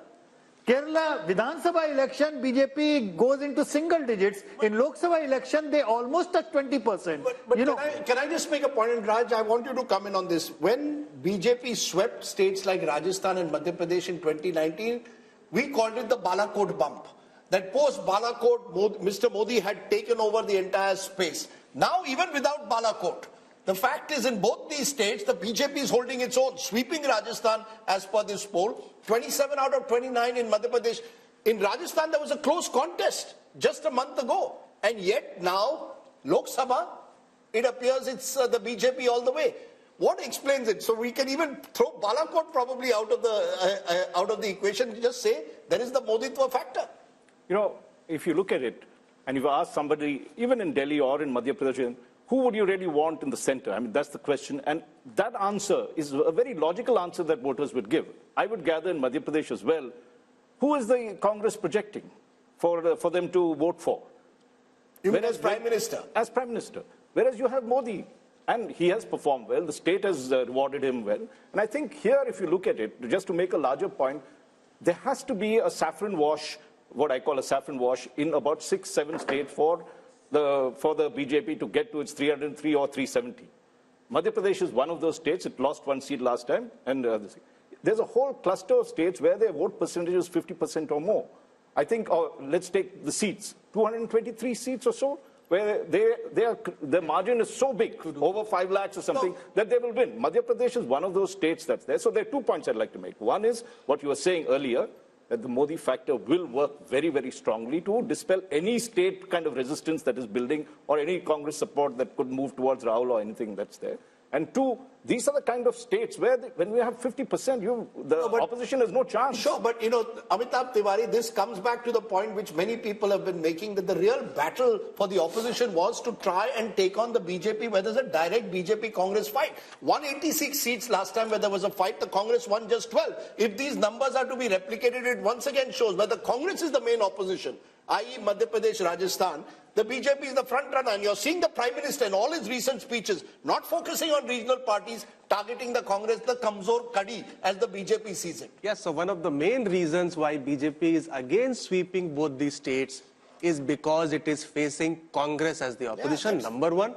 Kerala Vidhan Sabha election, BJP goes into single digits. In Lok Sabha election, they almost touch 20%. But can I just make a point, and Raj, I want you to come in on this. When BJP swept states like Rajasthan and Madhya Pradesh in 2019, we called it the Balakot bump. That post-Balakot, Mr. Modi had taken over the entire space. Now, even without Balakot, the fact is in both these states, the BJP is holding its own, sweeping Rajasthan as per this poll. 27 out of 29 in Madhya Pradesh. In Rajasthan, there was a close contest just a month ago. And yet now, Lok Sabha, it appears it's the BJP all the way. What explains it? So we can even throw Balakot probably out of the equation. Just say there is the Moditwa factor. If you look at it, and if you ask somebody, even in Delhi or in Madhya Pradesh, who would you really want in the center? I mean, that's the question. And that answer is a very logical answer that voters would give. I would gather in Madhya Pradesh as well, who is the Congress projecting for them to vote for? Even as Prime Minister? As Prime Minister. Whereas you have Modi, and he has performed well. The state has rewarded him well. And I think here, if you look at it, just to make a larger point, there has to be a saffron wash, what I call a saffron wash, in about 6-7 states for the BJP to get to its 303 or 370. Madhya Pradesh is one of those states. It lost 1 seat last time. And there's a whole cluster of states where their vote percentage is 50% or more. I think, let's take the seats, 223 seats or so, where their margin is so big, over 5 lakhs or something, that they will win. Madhya Pradesh is one of those states that's there. So there are 2 points I'd like to make. One is what you were saying earlier, that the Modi factor will work very, very strongly to dispel any state kind of resistance that is building or any Congress support that could move towards Rahul or anything that's there. And 2, these are the kind of states where when we have 50%, the opposition has no chance. Sure, but Amitabh Tiwari, this comes back to the point which many people have been making, that the real battle for the opposition was to try and take on the BJP, where there's a direct BJP-Congress fight. 186 seats last time where there was a fight, the Congress won just 12. If these numbers are to be replicated, it once again shows where the Congress is the main opposition, i.e. Madhya Pradesh, Rajasthan, the BJP is the front runner, and you're seeing the Prime Minister in all his recent speeches not focusing on regional parties, targeting the Congress, the Kamzor Kadi, as the BJP sees it. Yes, so one of the main reasons why BJP is against sweeping both these states is because it is facing Congress as the opposition, number 1.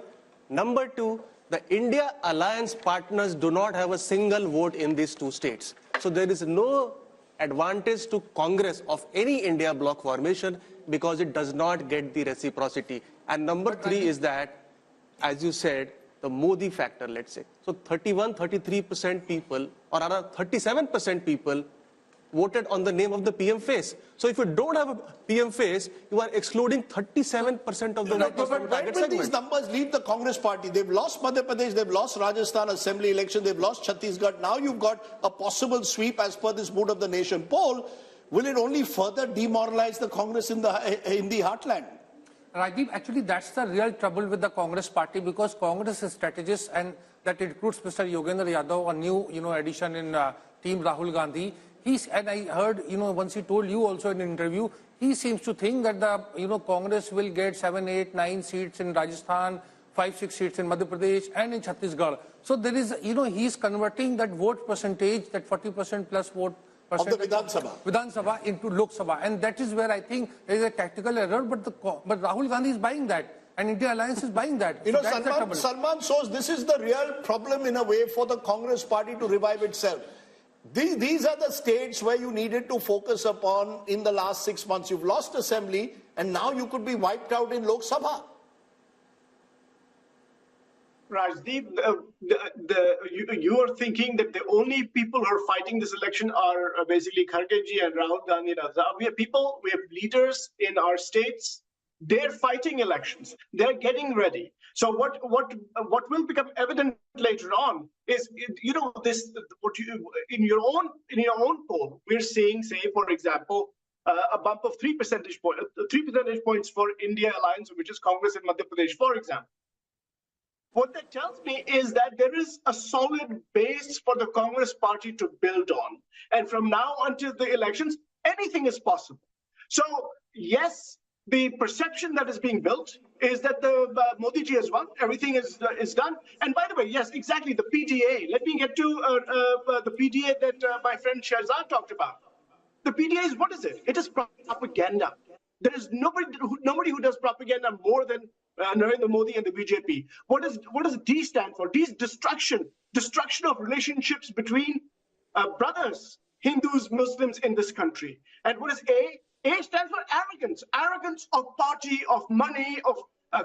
Number 2, the India alliance partners do not have a single vote in these 2 states. So there is no advantage to Congress of any India bloc formation because it does not get the reciprocity. And number 3 is that, as you said, the Modi factor, let's say. So 33% people, or rather 37% people, voted on the name of the PM face. So if you don't have a PM face, you are excluding 37% of the voters from the target segment. These numbers leave the Congress party. They've lost Madhya Pradesh, they've lost Rajasthan Assembly election, they've lost Chhattisgarh. Now you've got a possible sweep as per this Mood of the Nation poll. Will it only further demoralize the Congress in the heartland? Rajdeep, actually that's the real trouble with the Congress party, because Congress is strategist, and that includes Mr. Yogendra Yadav, a new addition in Team Rahul Gandhi. And I heard, once he told you also in an interview, he seems to think that the, Congress will get 7, 8, 9 seats in Rajasthan, 5, 6 seats in Madhya Pradesh and in Chhattisgarh. So there is, he's converting that vote percentage, that 40% plus vote percentage of the Vidhan Sabha into Lok Sabha. And that is where I think there is a tactical error, but Rahul Gandhi is buying that. And India Alliance is buying that. So Salman shows this is the real problem in a way for the Congress party to revive itself. These are the states where you needed to focus upon in the last 6 months. You've lost assembly, and now you could be wiped out in Lok Sabha. Rajdeep, you are thinking that the only people who are fighting this election are basically Khargeji and Rahul Gandhi. We have people, we have leaders in our states. They're fighting elections. They're getting ready. So what will become evident later on is, in your own poll, we're seeing, say, for example, a bump of 3 percentage points for India Alliance, which is Congress in Madhya Pradesh, for example. What that tells me is that there is a solid base for the Congress party to build on. And from now until the elections, anything is possible. So, yes, the perception that is being built is that the Modi ji has won, everything is done. And by the way, yes, exactly, the PDA. Let me get to the PDA that my friend Shahzad talked about. The PDA is, what is it? It is propaganda. There is nobody who does propaganda more than Narendra Modi and the BJP. What does D stand for? D is destruction of relationships between brothers, Hindus, Muslims in this country. And what is A? A stands for arrogance of party, of money, of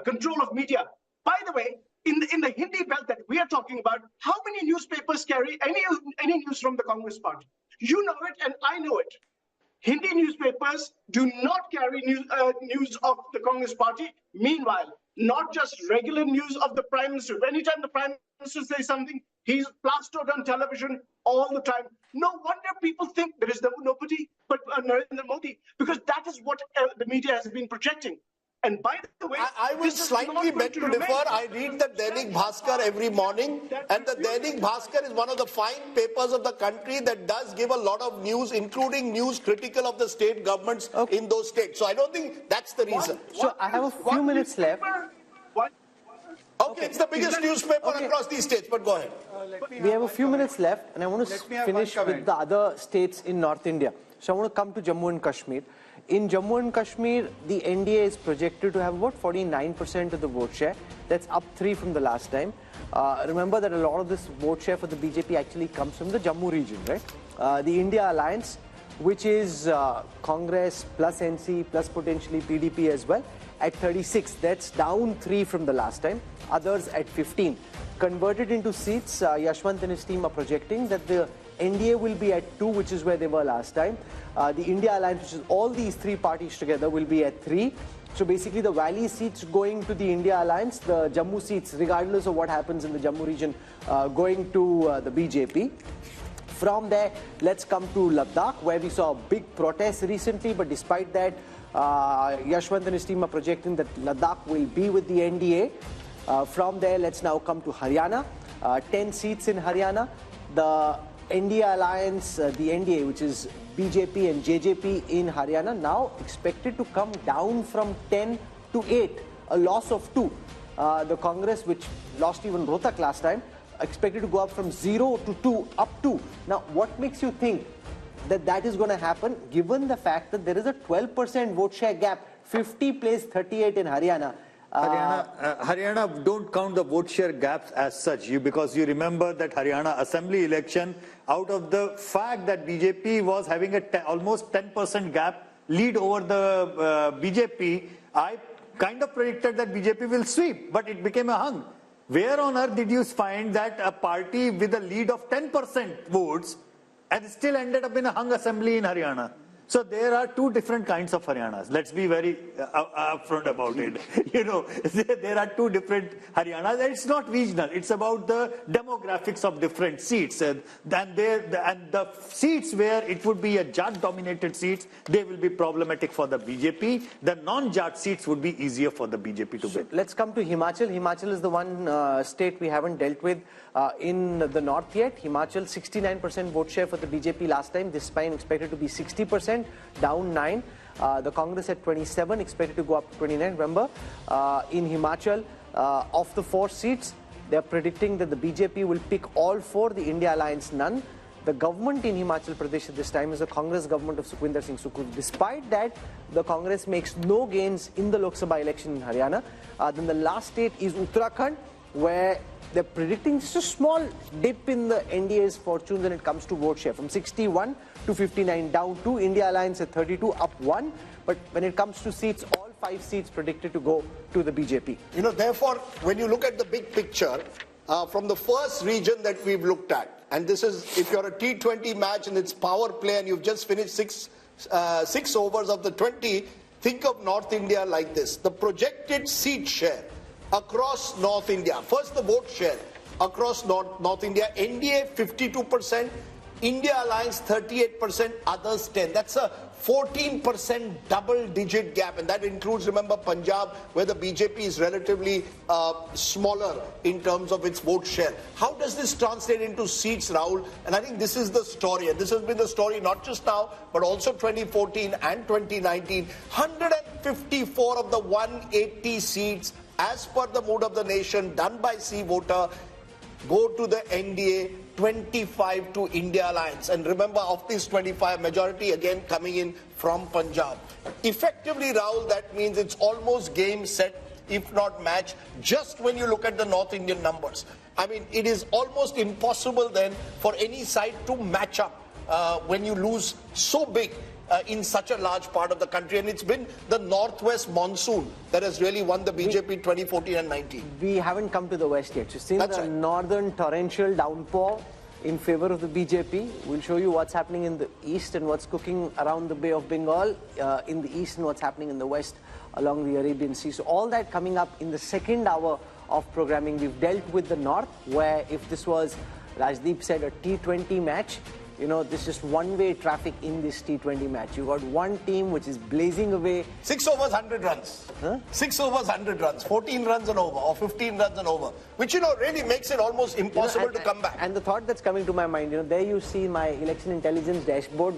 control of media. By the way, in the Hindi belt that we are talking about, how many newspapers carry any news from the Congress party? You know it, and I know it. Hindi newspapers do not carry news of the Congress party. Meanwhile, not just regular news of the Prime Minister. Anytime the Prime Minister says something, he's plastered on television all the time. No wonder people think there is nobody but Narendra Modi, because that is what the media has been projecting. And by the way, I will slightly beg to differ. I read the Dainik Bhaskar every morning, and the Dainik Bhaskar is one of the fine papers of the country that does give a lot of news, including news critical of the state governments in those states. So I don't think that's the reason. So I have a few minutes left. Okay, it's the biggest newspaper across these states, but go ahead. We have a few minutes left, and I want to finish with the other states in North India. So I want to come to Jammu and Kashmir. In Jammu and Kashmir, the NDA is projected to have about 49% of the vote share. That's up 3 from the last time. Remember that a lot of this vote share for the BJP actually comes from the Jammu region, right? The India Alliance, which is Congress plus NC plus potentially PDP as well, at 36. That's down 3 from the last time. Others at 15. Converted into seats, Yashwant and his team are projecting that the NDA will be at 2, which is where they were last time. The India Alliance, which is all these 3 parties together, will be at 3. So basically the Valley seats going to the India Alliance, the Jammu seats, regardless of what happens in the Jammu region, going to the BJP. From there, let's come to Ladakh, where we saw a big protest recently, but despite that, Yashwant and his team are projecting that Ladakh will be with the NDA. From there, let's now come to Haryana. 10 seats in Haryana. The NDA Alliance, the NDA, which is BJP and JJP in Haryana, now expected to come down from 10 to 8, a loss of 2. The Congress, which lost even Rohtak last time, expected to go up from 0 to 2, up 2. Now, what makes you think that that is going to happen, given the fact that there is a 12% vote share gap, 50 plays 38 in Haryana? Haryana don't count the vote share gaps as such, because you remember that Haryana assembly election, out of the fact that BJP was having a almost 10% gap lead over the BJP, I kind of predicted that BJP will sweep, but it became a hung. Where on earth did you find that a party with a lead of 10% votes and still ended up in a hung assembly in Haryana? So there are 2 different kinds of Haryanas. Let's be very upfront about it. There are 2 different Haryanas. It's not regional. It's about the demographics of different seats. And the seats where it would be a Jat-dominated seats, they will be problematic for the BJP. The non-Jat seats would be easier for the BJP to win. Let's come to Himachal. Himachal is the one state we haven't dealt with in the north yet. Himachal, 69% vote share for the BJP last time. This time expected to be 60%, down 9. The Congress at 27, expected to go up to 29. Remember, in Himachal, of the 4 seats, they are predicting that the BJP will pick all 4, the India Alliance none. The government in Himachal Pradesh at this time is the Congress government of Sukhwinder Singh Sukhu. Despite that, the Congress makes no gains in the Lok Sabha election in Haryana. Then the last state is Uttarakhand, where they're predicting just a small dip in the NDA's fortunes when it comes to vote share, from 61 to 59, down 2. India Alliance at 32, up 1. But when it comes to seats, all 5 seats predicted to go to the BJP. Therefore, when you look at the big picture, from the first region that we've looked at, and this is, if you're a T20 match and it's power play and you've just finished 6 overs of the 20, think of North India like this. The projected seat share across North India. First, the vote share across North India. NDA 52%, India Alliance 38%, others 10. That's a 14% double-digit gap, and that includes, remember, Punjab, where the BJP is relatively smaller in terms of its vote share. How does this translate into seats, Rahul? And I think this is the story, and this has been the story not just now, but also 2014 and 2019. 154 of the 180 seats, as per the mood of the nation, done by C voter, go to the NDA, 25 to India Alliance. And remember, of these 25, majority again coming in from Punjab. Effectively, Rahul, that means it's almost game, set, if not match, just when you look at the North Indian numbers. I mean, it is almost impossible then for any side to match up when you lose so big in such a large part of the country. And it's been the northwest monsoon that has really won the BJP 2014 and 19. We haven't come to the west yet. So since the northern torrential downpour in favor of the BJP, we'll show you what's happening in the east and what's cooking around the Bay of Bengal in the east, and what's happening in the west along the Arabian Sea. So all that coming up in the second hour of programming. We've dealt with the north, where if this was, Rajdeep said, a T20 match, this is just one-way traffic in this T20 match. You got one team which is blazing away. 6 overs, 100 runs. 6 overs, 100 runs. 14 runs and over, or 15 runs and over. Which, really makes it almost impossible to come back. And the thought that's coming to my mind, there you see my election intelligence dashboard.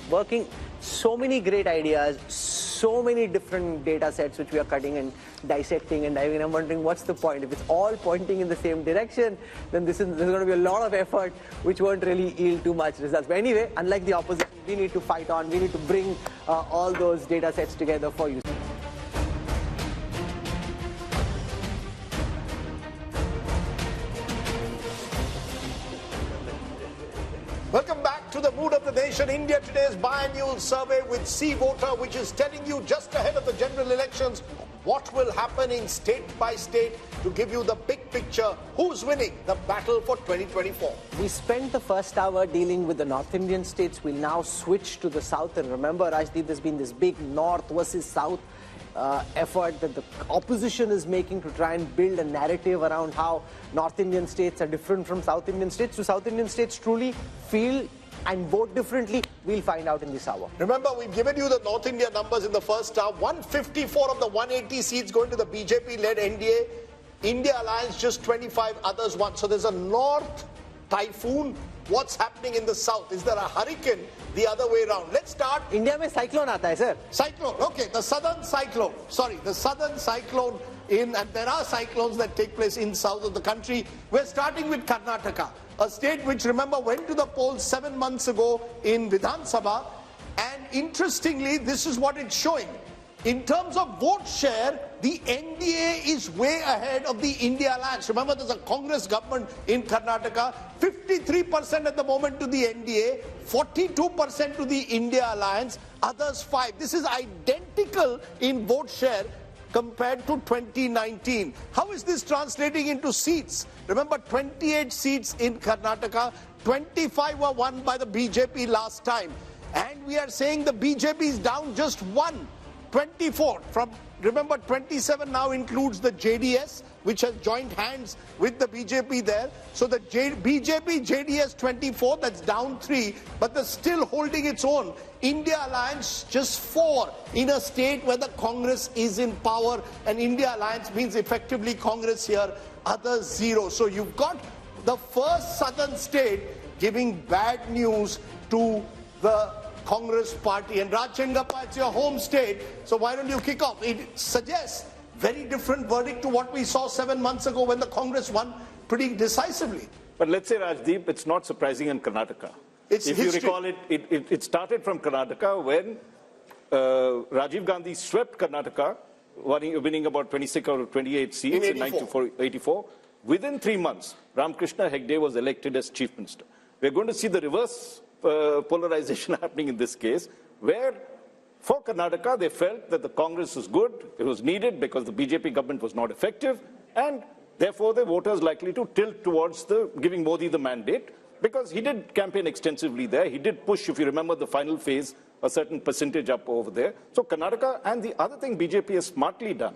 working. So many great ideas, so many different data sets which we are cutting and dissecting and diving. I'm wondering what's the point? If it's all pointing in the same direction, then there's going to be a lot of effort which won't really yield too much results. But anyway, unlike the opposition, we need to fight on. We need to bring all those data sets together for you. Welcome back to the Mood of the Nation. India Today's biannual survey with C Voter, which is telling you just ahead of the general elections what will happen in state by state to give you the big picture. Who's winning the battle for 2024? We spent the first hour dealing with the North Indian states. We'll now switch to the South. And remember, Rajdeep, there's been this big North versus South effort that the opposition is making to try and build a narrative around how North Indian states are different from South Indian states. Do South Indian states truly feel and vote differently? We'll find out in this hour. Remember, we've given you the North India numbers in the first hour. 154 of the 180 seats going to the BJP-led NDA. India Alliance just 25, others 1. So there's a North typhoon. What's happening in the South? Is there a hurricane the other way around? Let's start. India mein cyclone aata hai, sir. Cyclone. Okay, the southern cyclone. Sorry, the southern cyclone and there are cyclones that take place in south of the country. We're starting with Karnataka, a state which, remember, went to the polls 7 months ago in Vidhan Sabha. And interestingly, this is what it's showing. In terms of vote share, the NDA is way ahead of the India Alliance. Remember, there's a Congress government in Karnataka. 53% at the moment to the NDA, 42% to the India Alliance, others 5%. This is identical in vote share compared to 2019. How is this translating into seats? Remember, 28 seats in Karnataka, 25 were won by the BJP last time. And we are saying the BJP is down just 1. 24 from, remember, 27 now includes the JDS, which has joined hands with the BJP there. So the BJP, JDS 24, that's down 3, but they're still holding its own. India Alliance just 4 in a state where the Congress is in power, and India Alliance means effectively Congress here, others 0. So you've got the first southern state giving bad news to the Congress party. And Rajchandgappa, it's your home state, so why don't you kick off? It suggests very different verdict to what we saw 7 months ago when the Congress won pretty decisively. But let's say, Rajdeep, it's not surprising in Karnataka. It's if history. you recall, it started from Karnataka when Rajiv Gandhi swept Karnataka, winning about 26 out of 28 seats in 1984. Within 3 months, Ramakrishna Hegde was elected as Chief Minister. We're going to see the reverse polarization happening in this case, where for Karnataka they felt that the Congress was good, it was needed because the BJP government was not effective, and therefore the voters likely to tilt towards giving Modi the mandate, because he did campaign extensively there. He did push, if you remember the final phase, a certain percentage up over there. So Karnataka, and the other thing BJP has smartly done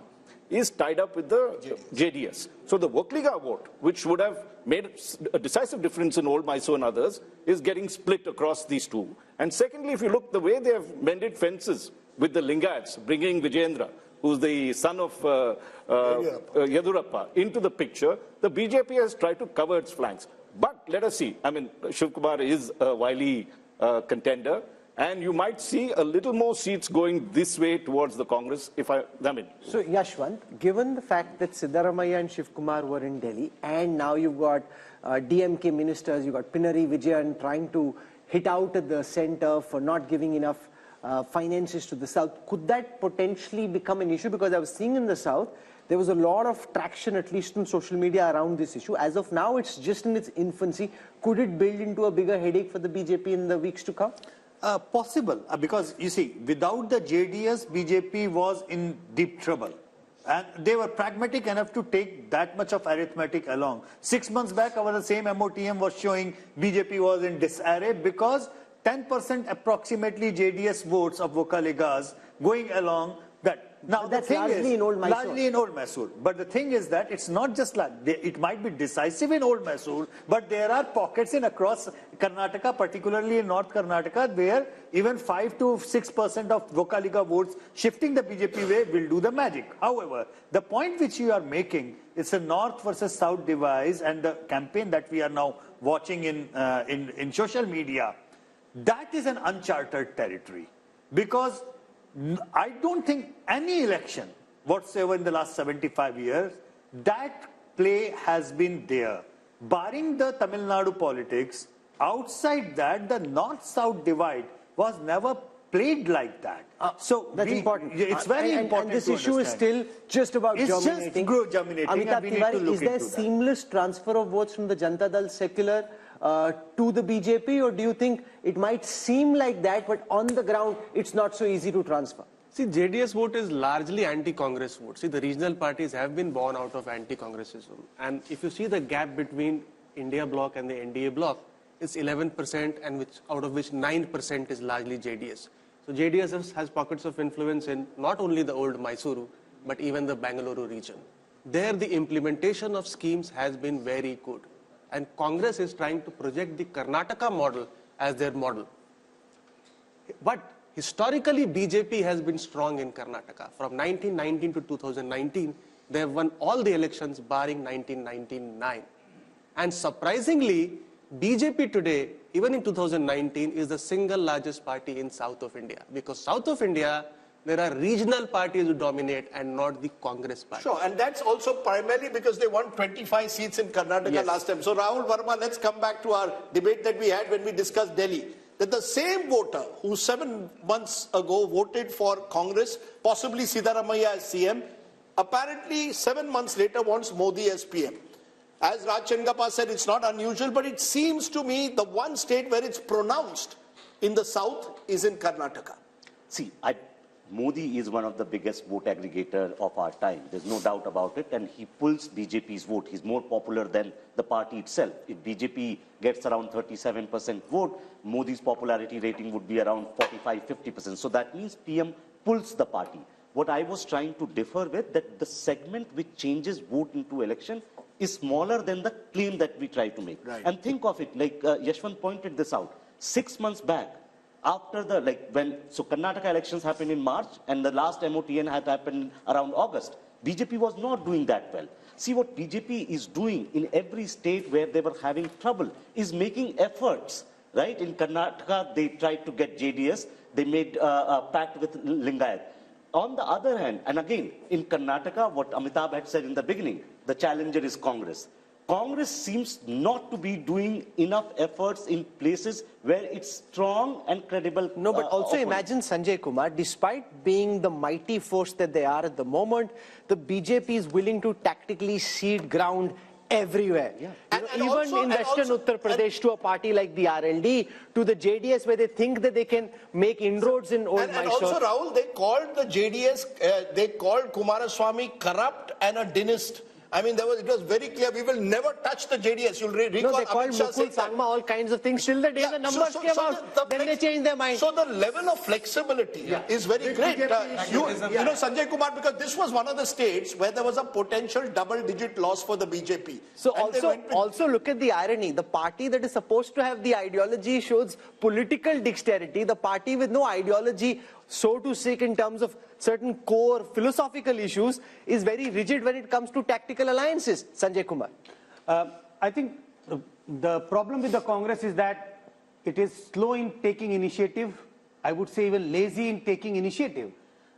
is tied up with the JDS. So the Vokliga vote, which would have made a decisive difference in Old Mysore and others, is getting split across these two. And secondly, if you look the way they have mended fences with the Lingayats, bringing Vijayendra, who's the son of Yedurappa, into the picture, the BJP has tried to cover its flanks. But let us see. I mean, Shiv Kumar is a wily contender. And you might see a little more seats going this way towards the Congress, So, Yashwant, given the fact that Siddaramaiah and Shiv Kumar were in Delhi, and now you've got DMK ministers, you've got Pinari Vijayan trying to hit out at the center for not giving enough finances to the South, could that potentially become an issue? Because I was seeing in the South, there was a lot of traction, at least on social media, around this issue. As of now, it's just in its infancy. Could it build into a bigger headache for the BJP in the weeks to come? Possible, because you see, without the JDS, BJP was in deep trouble. And they were pragmatic enough to take that much of arithmetic along. 6 months back, the same MOTM was showing BJP was in disarray because 10% approximately JDS votes of Vokaligas going along that. Now, that's largely in Old Mysore. Largely in Old Mysore. But the thing is that it's not just like, it might be decisive in Old Mysore, but there are pockets in across Karnataka, particularly in North Karnataka, where even 5 to 6% of Vokaliga votes shifting the BJP way will do the magic. However, the point which you are making is a North versus South divide, and the campaign that we are now watching in social media. that is an uncharted territory. Because I don't think any election whatsoever in the last 75 years, that play has been there. Barring the Tamil Nadu politics, outside that, the North-South divide was never played like that. So that's important. It's very important. And this issue is still just about germinating. It's just germinating. Amitabh Tiwari, is there seamless transfer of votes from the Janata Dal secular to the BJP, or do you think it might seem like that, but on the ground it's not so easy to transfer? See, JDS vote is largely anti-Congress vote. See, the regional parties have been born out of anti-Congressism. And if you see the gap between India bloc and the NDA bloc, it's 11%, and out of which 9% is largely JDS. So JDS has pockets of influence in not only the old Mysuru, but even the Bangalore region. There, the implementation of schemes has been very good. And Congress is trying to project the Karnataka model as their model. But historically, BJP has been strong in Karnataka. From 1919 to 2019, they have won all the elections barring 1999. And surprisingly, BJP today, even in 2019, is the single largest party in South of India. Because South of India, there are regional parties who dominate and not the Congress party. Sure, and that's also primarily because they won 25 seats in Karnataka last time. So Rahul Verma, let's come back to our debate that we had when we discussed Delhi. That the same voter who 7 months ago voted for Congress, possibly Siddaramaiah as CM, apparently 7 months later wants Modi as PM. As Raj Chengappa said, it's not unusual, but it seems to me the one state where it's pronounced in the south is in Karnataka. See, Modi is one of the biggest vote aggregator of our time. There's no doubt about it. And he pulls BJP's vote. He's more popular than the party itself. If BJP gets around 37% vote, Modi's popularity rating would be around 45-50%. So that means PM pulls the party. What I was trying to differ with, that the segment which changes vote into election is smaller than the claim that we try to make. Right. And think of it, like Yashwant pointed this out. 6 months back, after the, so Karnataka elections happened in March and the last MOTN had happened around August. BJP was not doing that well. See, what BJP is doing in every state where they were having trouble is making efforts, right? In Karnataka, they tried to get JDS. They made a pact with Lingayat. On the other hand, and again, in Karnataka, what Amitabh had said in the beginning, the challenger is Congress. Congress seems not to be doing enough efforts in places where it's strong and credible. No, but also imagine, Sanjay Kumar, despite being the mighty force that they are at the moment, the BJP is willing to tactically cede ground everywhere. Yeah. Even in Western Uttar Pradesh, to a party like the RLD, to the JDS, where they think that they can make inroads in old Mysore. And also, Rahul, they called the JDS, they called Kumaraswamy corrupt and a dynast. I mean, it was very clear, we will never touch the JDS. You'll recall no, they called Mukul Sangma all kinds of things till the day the numbers came out. Then they changed their mind. So the level of flexibility is very great. You know, Sanjay Kumar, because this was one of the states where there was a potential double-digit loss for the BJP. So also look at the irony. The party that is supposed to have the ideology shows political dexterity. The party with no ideology, so to speak, in terms of certain core philosophical issues, is very rigid when it comes to tactical alliances. Sanjay Kumar. I think the problem with the Congress is that it is slow in taking initiative. I would say even lazy in taking initiative.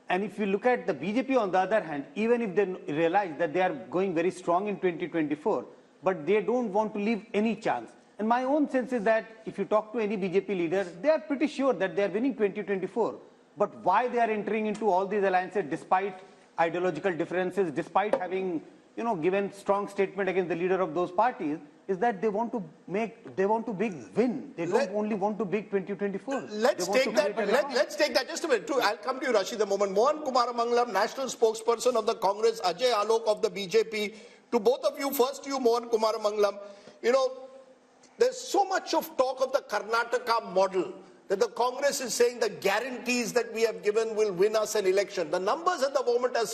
And if you look at the BJP on the other hand, even if they realize that they are going very strong in 2024, but they don't want to leave any chance. And my own sense is that if you talk to any BJP leader, they are pretty sure that they are winning 2024. But why they are entering into all these alliances despite ideological differences, despite having, given strong statement against the leader of those parties, is that they want to big win. They don't only want to big 2024. Let's take that just a minute. I'll come to you, Rashid, a moment. Mohan Kumar Mangalam, national spokesperson of the Congress, Ajay Alok of the BJP. To both of you, first to you, Mohan Kumar Mangalam. There's so much of talk of the Karnataka model, that the Congress is saying the guarantees that we have given will win us an election. The numbers at the moment are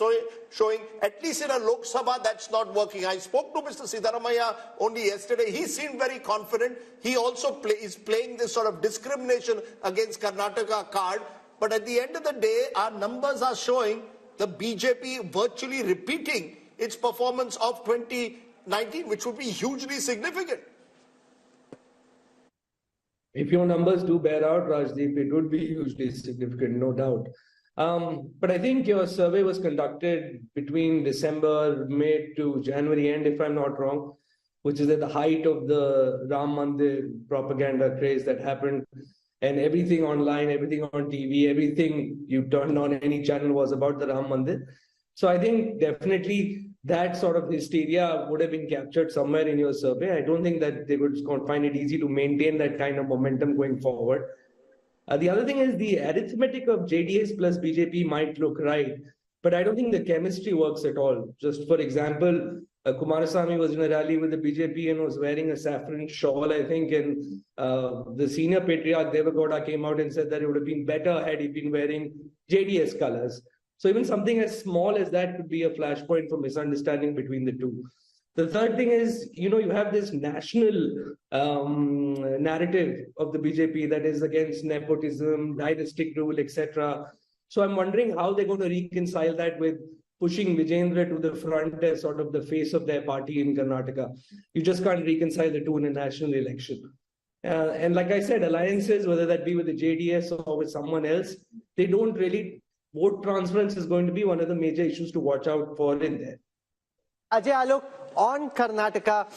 showing, at least in a Lok Sabha, that's not working. I spoke to Mr. Siddaramaiah only yesterday. He seemed very confident. He also is playing this sort of discrimination against Karnataka card. But at the end of the day, our numbers are showing the BJP virtually repeating its performance of 2019, which would be hugely significant. if your numbers do bear out, Rajdeep, it would be hugely significant, no doubt. But I think your survey was conducted between December, May to January end, if I'm not wrong, which is at the height of the Ram Mandir propaganda craze that happened. And everything online, everything on TV, everything you turned on any channel was about the Ram Mandir. So I think definitely that sort of hysteria would have been captured somewhere in your survey. I don't think that they would find it easy to maintain that kind of momentum going forward. The other thing is the arithmetic of JDS plus BJP might look right, but I don't think the chemistry works at all. Just for example, Kumarasamy was in a rally with the BJP and was wearing a saffron shawl, I think, and the senior patriarch Devagowda came out and said that it would have been better had he been wearing JDS colors. So even something as small as that could be a flashpoint for misunderstanding between the two. The third thing is, you have this national narrative of the BJP that is against nepotism, dynastic rule, etc. So I'm wondering how they're going to reconcile that with pushing Vijayendra to the front as sort of the face of their party in Karnataka. You just can't reconcile the two in a national election. And like I said, alliances, whether that be with the JDS or with someone else, they don't really. Vote transference is going to be one of the major issues to watch out for in there. Ajay Alok, on Karnataka,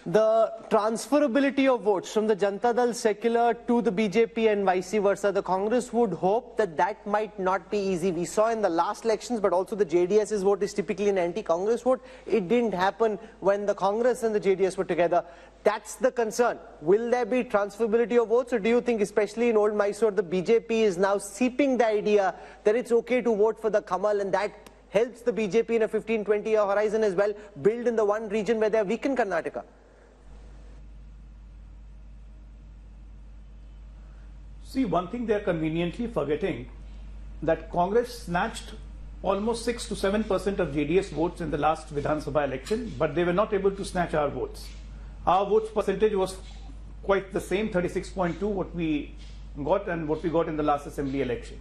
the transferability of votes from the Janata Dal secular to the BJP and vice versa, the Congress would hope that that might not be easy. We saw in the last elections, but also the JDS's vote is typically an anti-Congress vote. It didn't happen when the Congress and the JDS were together. That's the concern. Will there be transferability of votes, or do you think, especially in Old Mysore, the BJP is now seeping the idea that it's okay to vote for the Kamal, and that helps the BJP in a 15-20 year horizon as well, build in the one region where they are weak in Karnataka? See, one thing they are conveniently forgetting, that Congress snatched almost 6 to 7% of JDS votes in the last Vidhan Sabha election, but they were not able to snatch our votes. Our votes percentage was quite the same, 36.2, what we got and what we got in the last assembly election.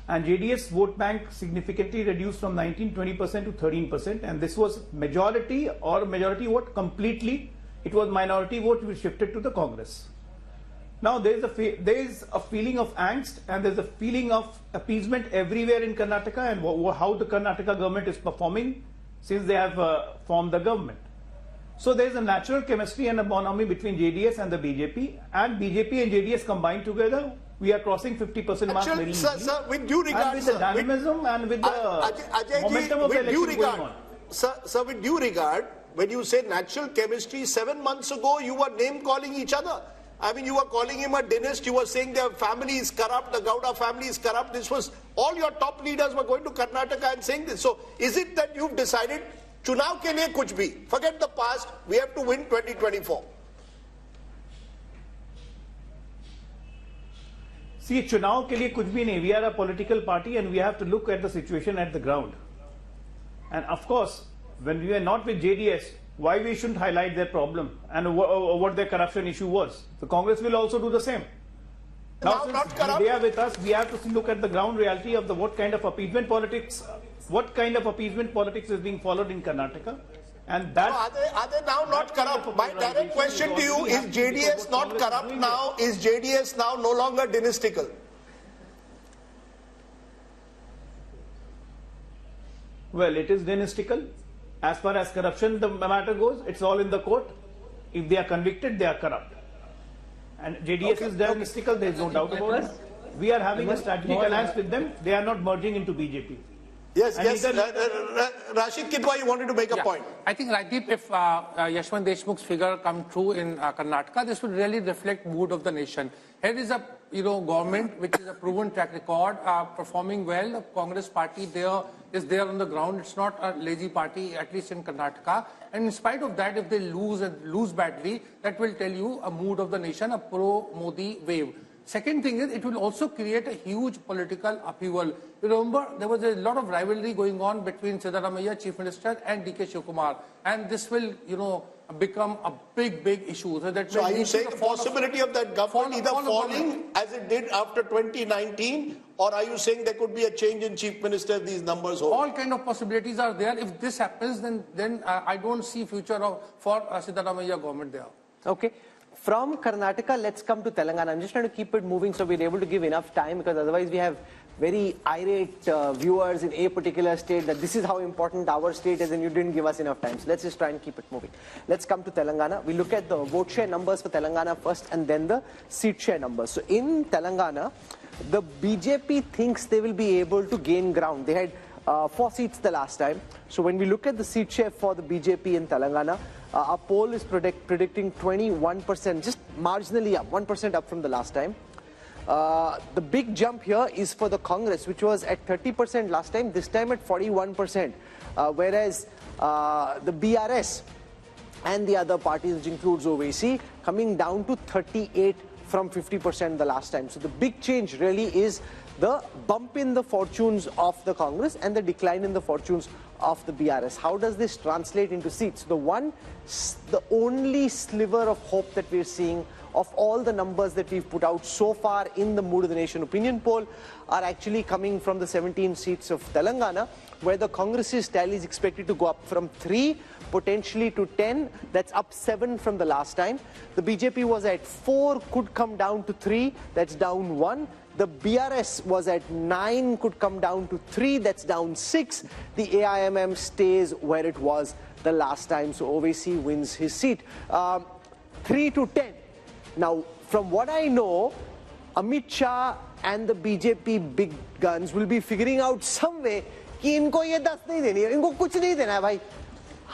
And JDS vote bank significantly reduced from 19-20% to 13%, and this was majority or majority vote completely. It was minority vote which shifted to the Congress. Now there is a feeling of angst and there is a feeling of appeasement everywhere in Karnataka, and how the Karnataka government is performing since they have formed the government. So there is a natural chemistry and a bonhomie between JDS and the BJP, and BJP and JDS combined together, we are crossing 50% mark very easily. Sir, with due regard, and with the dynamism and with the momentum of the election going on. Sir, with due regard, when you say natural chemistry, 7 months ago you were name-calling each other. I mean, you were calling him a dynast, you were saying their family is corrupt, the Gowda family is corrupt. This was, all your top leaders were going to Karnataka and saying this. So, is it that you've decided, Chunav ke liye kuch bhi, forget the past, we have to win 2024? See, Chunav ke liye kuch bhi nahi. We are a political party and we have to look at the situation at the ground. And of course, when we are not with JDS, why we shouldn't highlight their problem and what their corruption issue was. The Congress will also do the same. Now, since they are with us, we have to look at the ground reality of what kind of appeasement politics is being followed in Karnataka. And that, are they now not corrupt? My direct question to you, is JDS not corrupt now? Is JDS now no longer dynastical? Well, it is dynastical. As far as corruption the matter goes, it's all in the court. If they are convicted, they are corrupt. And JDS is dynastical, there is no doubt about it. We are having a strategic alliance with them. They are not merging into BJP. Yes, yes. Rashid Kidwai, you wanted to make a point. I think, Rajdeep, if Yashwant Deshmukh's figure come true in Karnataka, this would really reflect mood of the nation. Here is a government which is a proven track record, performing well. The Congress party is there on the ground. It's not a lazy party, at least in Karnataka. And in spite of that, if they lose badly, that will tell you a mood of the nation, a pro-Modi wave. Second thing is, it will also create a huge political upheaval. You remember, there was a lot of rivalry going on between Siddaramaiah, Chief Minister, and D.K. Shivkumar. And this will, become a big issue. So are you saying the possibility of that government either falling as it did after 2019, or are you saying there could be a change in Chief Minister if these numbers hold? All kind of possibilities are there. If this happens, then I don't see future for Siddaramaiah government there. Okay. From Karnataka, let's come to Telangana. I'm just trying to keep it moving so we're able to give enough time, because otherwise we have very irate viewers in a particular state that this is how important our state is and you didn't give us enough time. So let's just try and keep it moving. Let's come to Telangana. We look at the vote share numbers for Telangana first and then the seat share numbers. So in Telangana, the BJP thinks they will be able to gain ground. They had 4 seats the last time. So when we look at the seat share for the BJP in Telangana, our poll is predicting 21%, just marginally up, 1% up from the last time. The big jump here is for the Congress, which was at 30% last time, this time at 41%, whereas the BRS and the other parties, which includes OVC, coming down to 38 from 50% the last time. So the big change really is the bump in the fortunes of the Congress and the decline in the fortunes of the BRS. How does this translate into seats? The only sliver of hope that we're seeing of all the numbers that we've put out so far in the Mood of the Nation opinion poll are actually coming from the 17 seats of Telangana, where the Congress's tally is expected to go up from 3 potentially to 10. That's up 7 from the last time. The BJP was at 4, could come down to 3. That's down 1. The BRS was at 9, could come down to 3. That's down 6. The AIMM stays where it was the last time. So OVC wins his seat. 3 to 10. Now, from what I know, Amit Shah and the BJP big guns will be figuring out some way कि इनको ये 10 नहीं देनी है, इनको कुछ नहीं देना है भाई.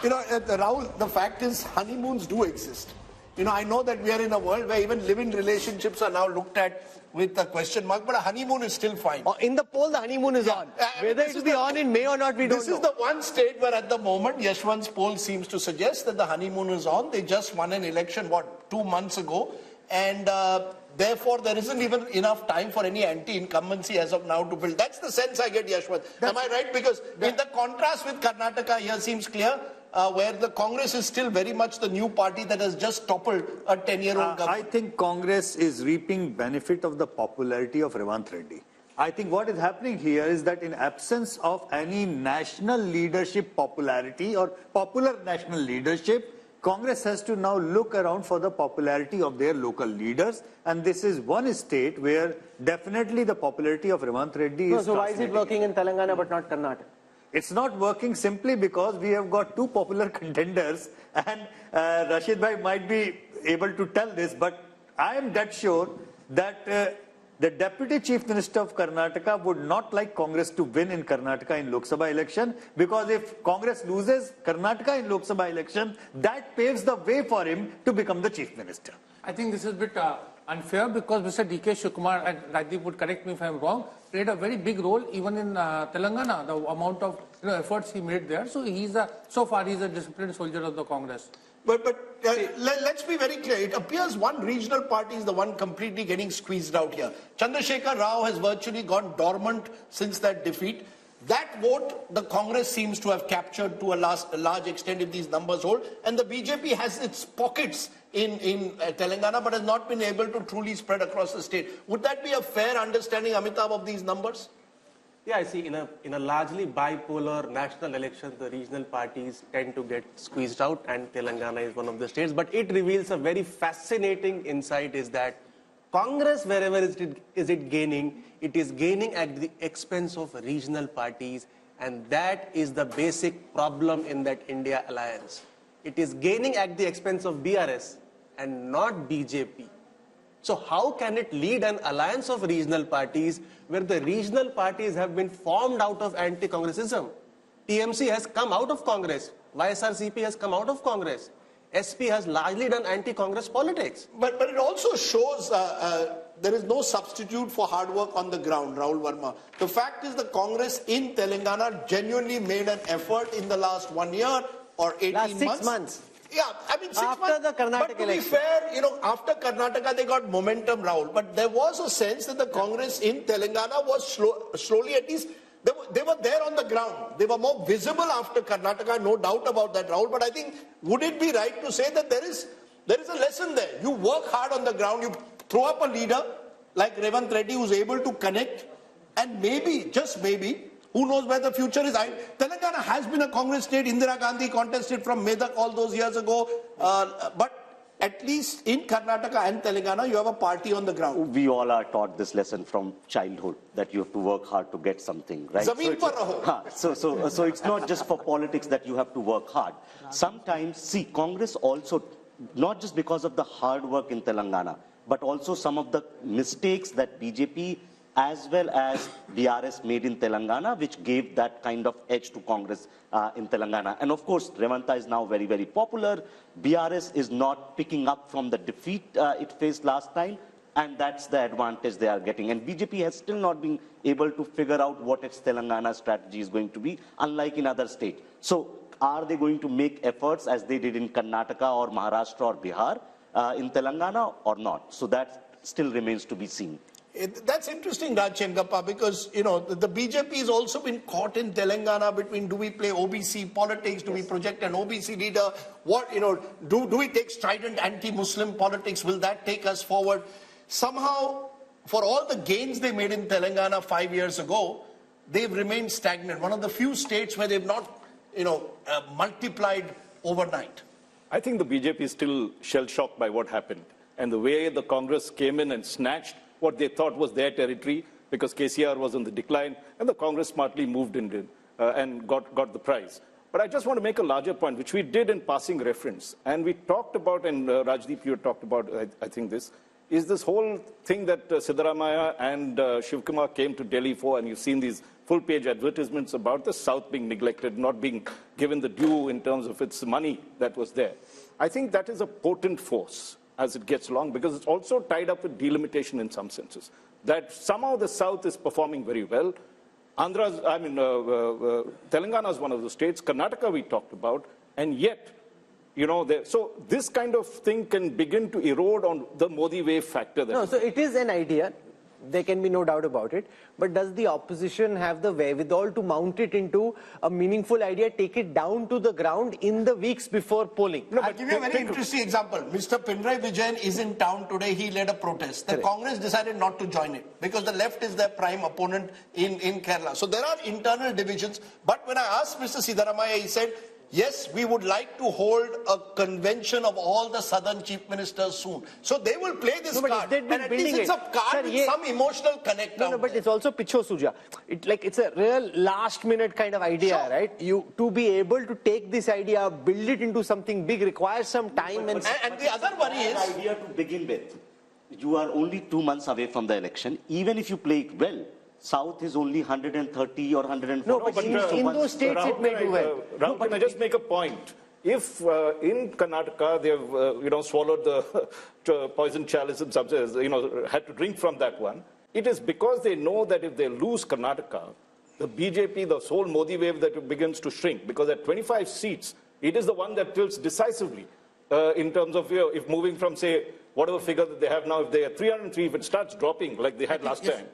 You know, Rahul, the fact is honeymoons do exist. You know, I know that we are in a world where even living relationships are now looked at with a question mark, but a honeymoon is still fine. In the poll, the honeymoon is on. Whether it will be on in May or not, we don't know. This is the one state where at the moment, Yashwant's poll seems to suggest that the honeymoon is on. They just won an election, 2 months ago? And therefore, there isn't even enough time for any anti-incumbency as of now to build. That's the sense I get, Yashwant. Am I right? Because in the contrast with Karnataka here seems clear, where the Congress is still very much the new party that has just toppled a 10-year-old government. I think Congress is reaping benefit of the popularity of Revanth Reddy. I think what is happening here is that in absence of any national leadership popularity or popular national leadership, Congress has to now look around for the popularity of their local leaders, and this is one state where definitely the popularity of Revanth Reddy is. So why is it working in Telangana but not Karnataka? It's not working simply because we have got 2 popular contenders, and Rashid Bhai might be able to tell this, but I am dead sure that the Deputy Chief Minister of Karnataka would not like Congress to win in Karnataka in Lok Sabha election, because if Congress loses Karnataka in Lok Sabha election, that paves the way for him to become the Chief Minister. I think this is a bit unfair, because Mr. D.K. Shivkumar, and Rajdeep would correct me if I'm wrong, played a very big role even in Telangana, the amount of efforts he made there. So so far he's a disciplined soldier of the Congress. But let's be very clear. It appears one regional party is the one completely getting squeezed out here. Chandrasekhar Rao has virtually gone dormant since that defeat. That vote, the Congress seems to have captured to a large extent if these numbers hold. And the BJP has its pockets in Telangana, but has not been able to truly spread across the state. Would that be a fair understanding, Amitabh, of these numbers? Yeah, I see. In a largely bipolar national election, the regional parties tend to get squeezed out, and Telangana is one of the states. But it reveals a very fascinating insight: is that Congress, wherever is it gaining, it is gaining at the expense of regional parties, and that is the basic problem in that India alliance. It is gaining at the expense of BRS and not BJP. So how can it lead an alliance of regional parties where the regional parties have been formed out of anti-Congressism? TMC has come out of Congress. YSRCP has come out of Congress. SP has largely done anti-Congress politics. But it also shows there is no substitute for hard work on the ground, Rahul Verma. The fact is the Congress in Telangana genuinely made an effort in the last 1 year or 18 last 6 months. Yeah, I mean 6 months. After the Karnataka election. But to be fair, you know, after Karnataka they got momentum, Rahul. But there was a sense that the Congress in Telangana was slowly, at least, they were there on the ground. They were more visible after Karnataka, no doubt about that, Rahul. But I think, would it be right to say that there is a lesson there? You work hard on the ground, you throw up a leader like Revanth Reddy who's able to connect, and maybe, just maybe, who knows where the future is? Telangana has been a Congress state. Indira Gandhi contested from Medak all those years ago. But at least in Karnataka and Telangana, you have a party on the ground. We all are taught this lesson from childhood, that you have to work hard to get something, right? Zameen par raho. So it's not just for politics that you have to work hard. Sometimes, see, Congress also, not just because of the hard work in Telangana, but also some of the mistakes that BJP as well as BRS made in Telangana, which gave that kind of edge to Congress in Telangana. And of course, Revanta is now very, very popular. BRS is not picking up from the defeat it faced last time, and that's the advantage they are getting. And BJP has still not been able to figure out what its Telangana strategy is going to be, unlike in other states. So are they going to make efforts as they did in Karnataka or Maharashtra or Bihar in Telangana or not? So that still remains to be seen. That's interesting, Raj Chengappa, because, you know, the BJP has also been caught in Telangana between, do we play OBC politics, do we project an OBC leader, what, you know, do we take strident anti-Muslim politics, will that take us forward? Somehow, for all the gains they made in Telangana 5 years ago, they've remained stagnant. One of the few states where they've not, you know, multiplied overnight. I think the BJP is still shell-shocked by what happened. And the way the Congress came in and snatched what they thought was their territory, because KCR was on the decline, and the Congress smartly moved in and got the prize. But I just want to make a larger point, which we did in passing reference. And we talked about, and Rajdeep, you talked about, I think this, is this whole thing that Siddaramaiah and Shivkumar came to Delhi for, and you've seen these full-page advertisements about the South being neglected, not being given the due in terms of its money that was there. I think that is a potent force as it gets along, because it's also tied up with delimitation in some senses. That somehow the South is performing very well. Telangana is one of the states. Karnataka we talked about, and yet, you know, so this kind of thing can begin to erode on the Modi wave factor. No, so it is an idea. There can be no doubt about it. But does the opposition have the wherewithal to mount it into a meaningful idea, take it down to the ground in the weeks before polling? No, I'll give you a very interesting example. Mr. Pinarayi Vijayan is in town today. He led a protest. The Congress decided not to join it because the left is their prime opponent in Kerala. So there are internal divisions. But when I asked Mr. Siddaramaiah, he said, yes, we would like to hold a convention of all the southern chief ministers soon. So they will play this card. And at least it's a card with some emotional connect. No, but it's also Picho Suja. It's a real last-minute kind of idea, right? To be able to take this idea, build it into something big, requires some time. And the other worry is... The idea to begin with, you are only 2 months away from the election. Even if you play it well, South is only 130 or 140. No, but in those states it may do well. Rahul, can I just make a point? If in Karnataka they've swallowed the poison chalice and had to drink from that one, it is because they know that if they lose Karnataka, the BJP, the whole Modi wave that begins to shrink, because at 25 seats, it is the one that tilts decisively in terms of if moving from, say, whatever figure that they have now, if they are 303, if it starts dropping like they had last time,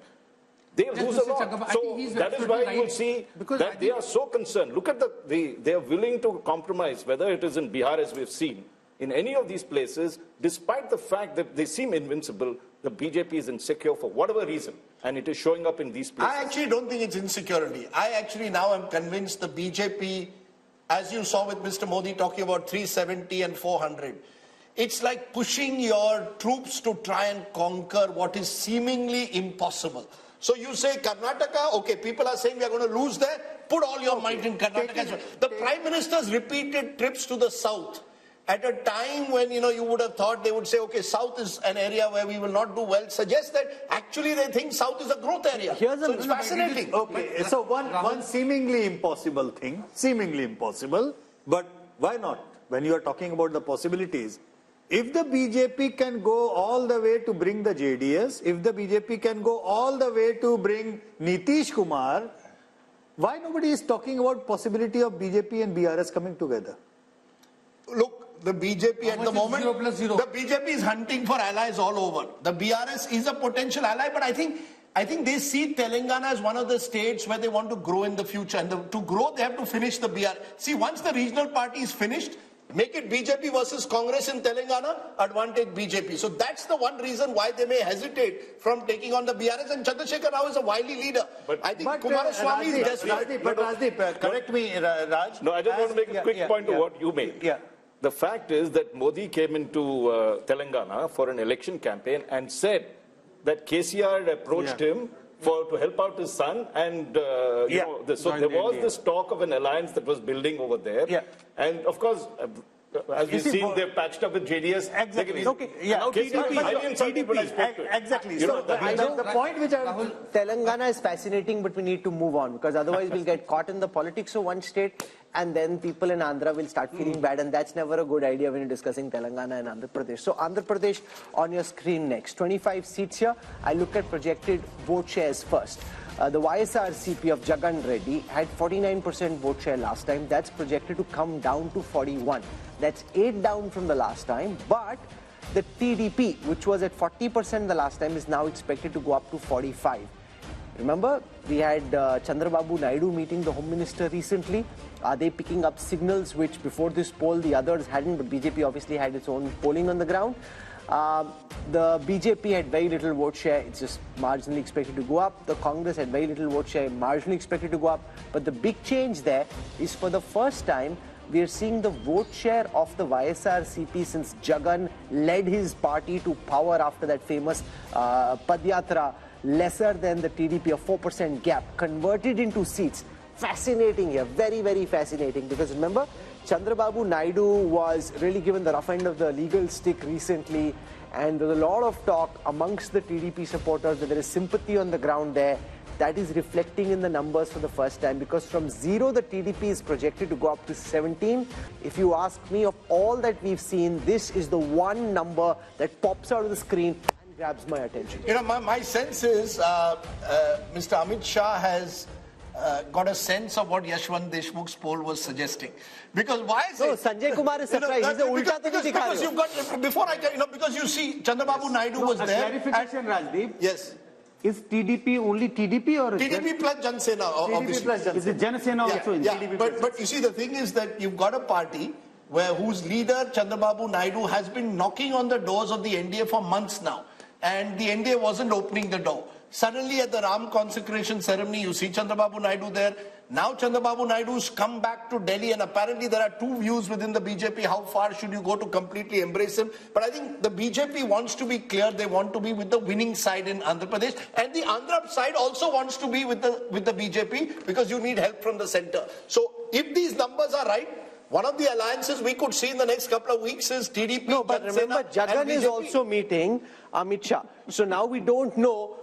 they lose a lot. So that is why you will see that they are so concerned. Look at they are willing to compromise, whether it is in Bihar, as we've seen, in any of these places, despite the fact that they seem invincible, the BJP is insecure for whatever reason, and it is showing up in these places. I actually don't think it's insecurity. I actually now am convinced the BJP, as you saw with Mr. Modi talking about 370 and 400, it's like pushing your troops to try and conquer what is seemingly impossible. So you say Karnataka, okay, people are saying we are going to lose there, put all your might in Karnataka. The Prime Minister's repeated trips to the South at a time when, you would have thought they would say, okay, South is an area where we will not do well, suggests that actually they think South is a growth area. It's fascinating. Okay, so one seemingly impossible thing, but why not? When you are talking about the possibilities, if the BJP can go all the way to bring the JDS, if the BJP can go all the way to bring Nitish Kumar, why nobody is talking about possibility of BJP and BRS coming together? Look, the BJP at the moment, the BJP is hunting for allies all over. The BRS is a potential ally, but I think they see Telangana as one of the states where they want to grow in the future. And to grow, they have to finish the BRS. See, once the regional party is finished, make it BJP versus Congress in Telangana, advantage BJP. So that's the one reason why they may hesitate from taking on the BRS. And Chandrasekhar Rao is a wily leader. I think Kumaraswamy is desperate. Rajdeep, correct me, Raj. No, I just want to make a quick point to what you made. Yeah. the fact is that Modi came into Telangana for an election campaign and said that KCR approached him to help out his son, and so there was this talk of an alliance that was building over there. And of course, as we've seen, they've patched up with JDS. Exactly. Okay. Exactly. The point which Telangana is fascinating, but we need to move on, because otherwise we'll get caught in the politics of one state, and then people in Andhra will start feeling bad, and that's never a good idea when you're discussing Telangana and Andhra Pradesh. So Andhra Pradesh on your screen next. 25 seats here. I look at projected vote shares first. The YSRCP of Jagan Reddy had 49% vote share last time. That's projected to come down to 41. That's 8 down from the last time. But the TDP, which was at 40% the last time, is now expected to go up to 45. Remember, we had Chandrababu Naidu meeting the Home Minister recently. Are they picking up signals which before this poll the others hadn't, but BJP obviously had its own polling on the ground? The BJP had very little vote share, it's just marginally expected to go up. The Congress had very little vote share, marginally expected to go up. But the big change there is, for the first time, we are seeing the vote share of the YSRCP since Jagan led his party to power after that famous Padyatra, lesser than the TDP, a 4% gap, converted into seats. Fascinating here, very, very fascinating, because remember, Chandrababu Naidu was really given the rough end of the legal stick recently, and there's a lot of talk amongst the TDP supporters that there is sympathy on the ground there. That is reflecting in the numbers for the first time, because from 0 the TDP is projected to go up to 17. If you ask me, of all that we've seen, this is the one number that pops out of the screen and grabs my attention. You know, my sense is Mr. Amit Shah has got a sense of what Yashwant Deshmukh's poll was suggesting. Because why is it? Sanjay Kumar is surprised. Because you've got, before I get, because you see, Chandrababu Naidu was there. Clarification, Rajdeep. Yes. Is TDP only TDP or TDP plus Jan Sena, obviously. Plus Jan Sena. Is it Jan Sena also in TDP? But you see, the thing is that you've got a party whose leader, Chandrababu Naidu, has been knocking on the doors of the NDA for months now. And the NDA wasn't opening the door. Suddenly at the Ram consecration ceremony, you see Chandrababu Naidu there. Now Chandrababu Naidu's come back to Delhi, and apparently there are two views within the BJP. How far should you go to completely embrace him? But I think the BJP wants to be clear. They want to be with the winning side in Andhra Pradesh. And the Andhra side also wants to be with the BJP, because you need help from the center. So if these numbers are right, one of the alliances we could see in the next couple of weeks is TDP. No, but remember, Jagan is also meeting Amit Shah. So now we don't know.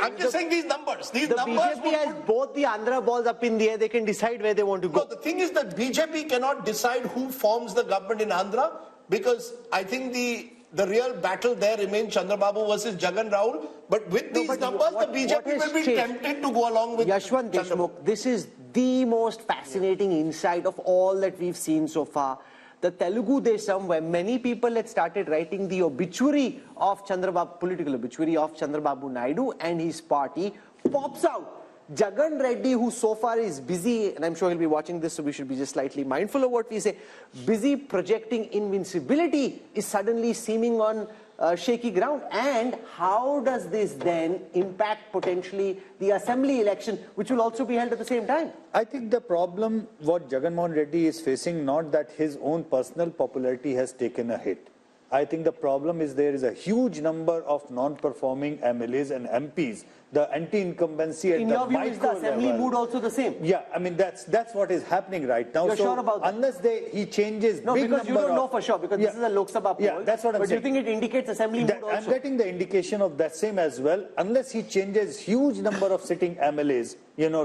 I'm just saying these numbers. The BJP has both the Andhra balls up in the air. They can decide where they want to go. No, the thing is that BJP cannot decide who forms the government in Andhra, because I think the real battle there remains Chandrababu versus Jagan Rahul. But with these numbers, the BJP will be tempted to go along with Yashwant Deshmukh. This is the most fascinating insight of all that we've seen so far. The Telugu Desam, where many people had started writing the obituary of Chandrababu, political obituary of Chandrababu Naidu and his party, pops out. Jagan Reddy, who so far is busy, and I'm sure he'll be watching this, so we should be just slightly mindful of what we say, busy projecting invincibility, is suddenly seeming on shaky ground. And how does this then impact potentially the assembly election, which will also be held at the same time? I think the problem what Jagan Mohan Reddy is facing, not that his own personal popularity has taken a hit. I think the problem is there is a huge number of non-performing MLAs and MPs. The anti-incumbency at the micro level. In your view, is the assembly mood also the same? Yeah, I mean that's what is happening right now. You're sure about that? Unless he changes no, big because you don't know for sure, because this is a Lok Sabha poll. Yeah, that's what I'm saying. But do you think it indicates assembly mood also? I'm getting the indication of that same as well. Unless he changes huge number of sitting MLAs,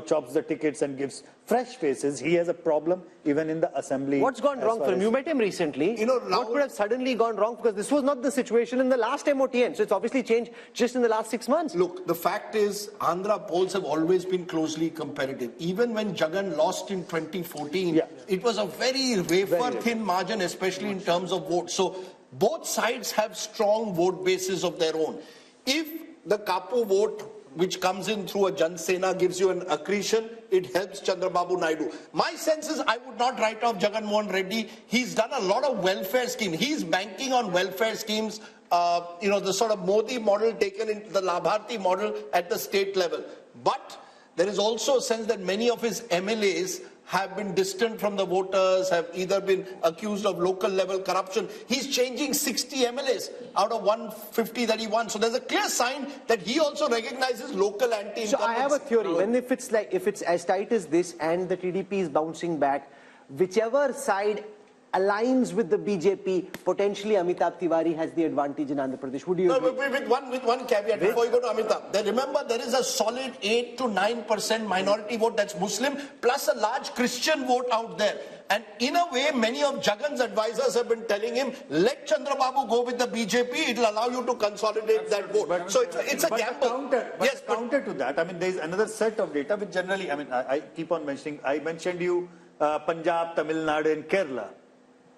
chops the tickets and gives fresh faces, he has a problem even in the assembly. What's gone wrong for him? You met him recently. What could have suddenly gone wrong? Because this was not the situation in the last MOTN. So it's obviously changed just in the last 6 months. Look, the fact is, Andhra polls have always been closely competitive. Even when Jagan lost in 2014, it was a very wafer-thin margin, especially in terms of votes. So both sides have strong vote bases of their own. If the Kapu vote, which comes in through a Jan Sena, gives you an accretion, it helps Chandrababu Naidu. My sense is I would not write off Jagan Mohan Reddy. He's done a lot of welfare schemes. He's banking on welfare schemes, the sort of Modi model taken into the Labharti model at the state level. But there is also a sense that many of his MLAs have been distant from the voters, have either been accused of local level corruption. He's changing 60 MLAs out of 150 that he won. So there's a clear sign that he also recognizes local anti-incumbency. So I have a theory. When if it's as tight as this and the TDP is bouncing back, whichever side aligns with the BJP, potentially Amitabh Tiwari has the advantage in Andhra Pradesh. Would you agree? With one caveat before you go to Amitabh. Remember, there is a solid 8 to 9% minority vote that's Muslim, plus a large Christian vote out there. And in a way, many of Jagan's advisors have been telling him, let Chandrababu go with the BJP, it'll allow you to consolidate that vote. But, so it's a gamble. Counter to that, I mean, there is another set of data which generally, I mean, I keep on mentioning, I mentioned you Punjab, Tamil Nadu and Kerala.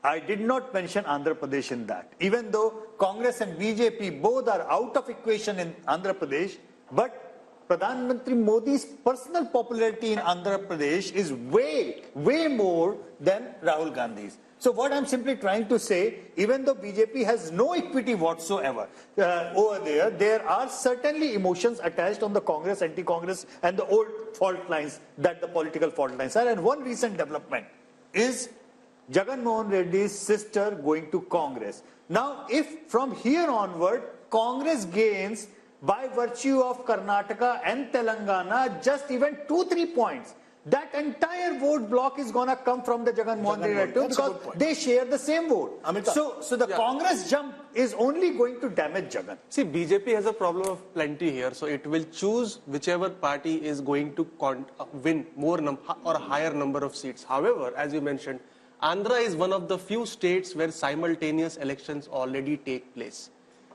I did not mention Andhra Pradesh in that. Even though Congress and BJP both are out of equation in Andhra Pradesh, but Pradhan Mantri Modi's personal popularity in Andhra Pradesh is way more than Rahul Gandhi's. So what I'm simply trying to say, even though BJP has no equity whatsoever over there, there are certainly emotions attached on the Congress, anti-Congress and the old fault lines that the political fault lines are. And one recent development is Jagan Mohan Reddy's sister going to Congress. Now, if from here onward, Congress gains by virtue of Karnataka and Telangana just even 2-3 points, that entire vote block is going to come from the Jagan Mohan Reddy because they share the same vote. So the Congress jump is only going to damage Jagan. See, BJP has a problem of plenty here, so it will choose whichever party is going to win more or higher number of seats. However, as you mentioned, Andhra is one of the few states where simultaneous elections already take place.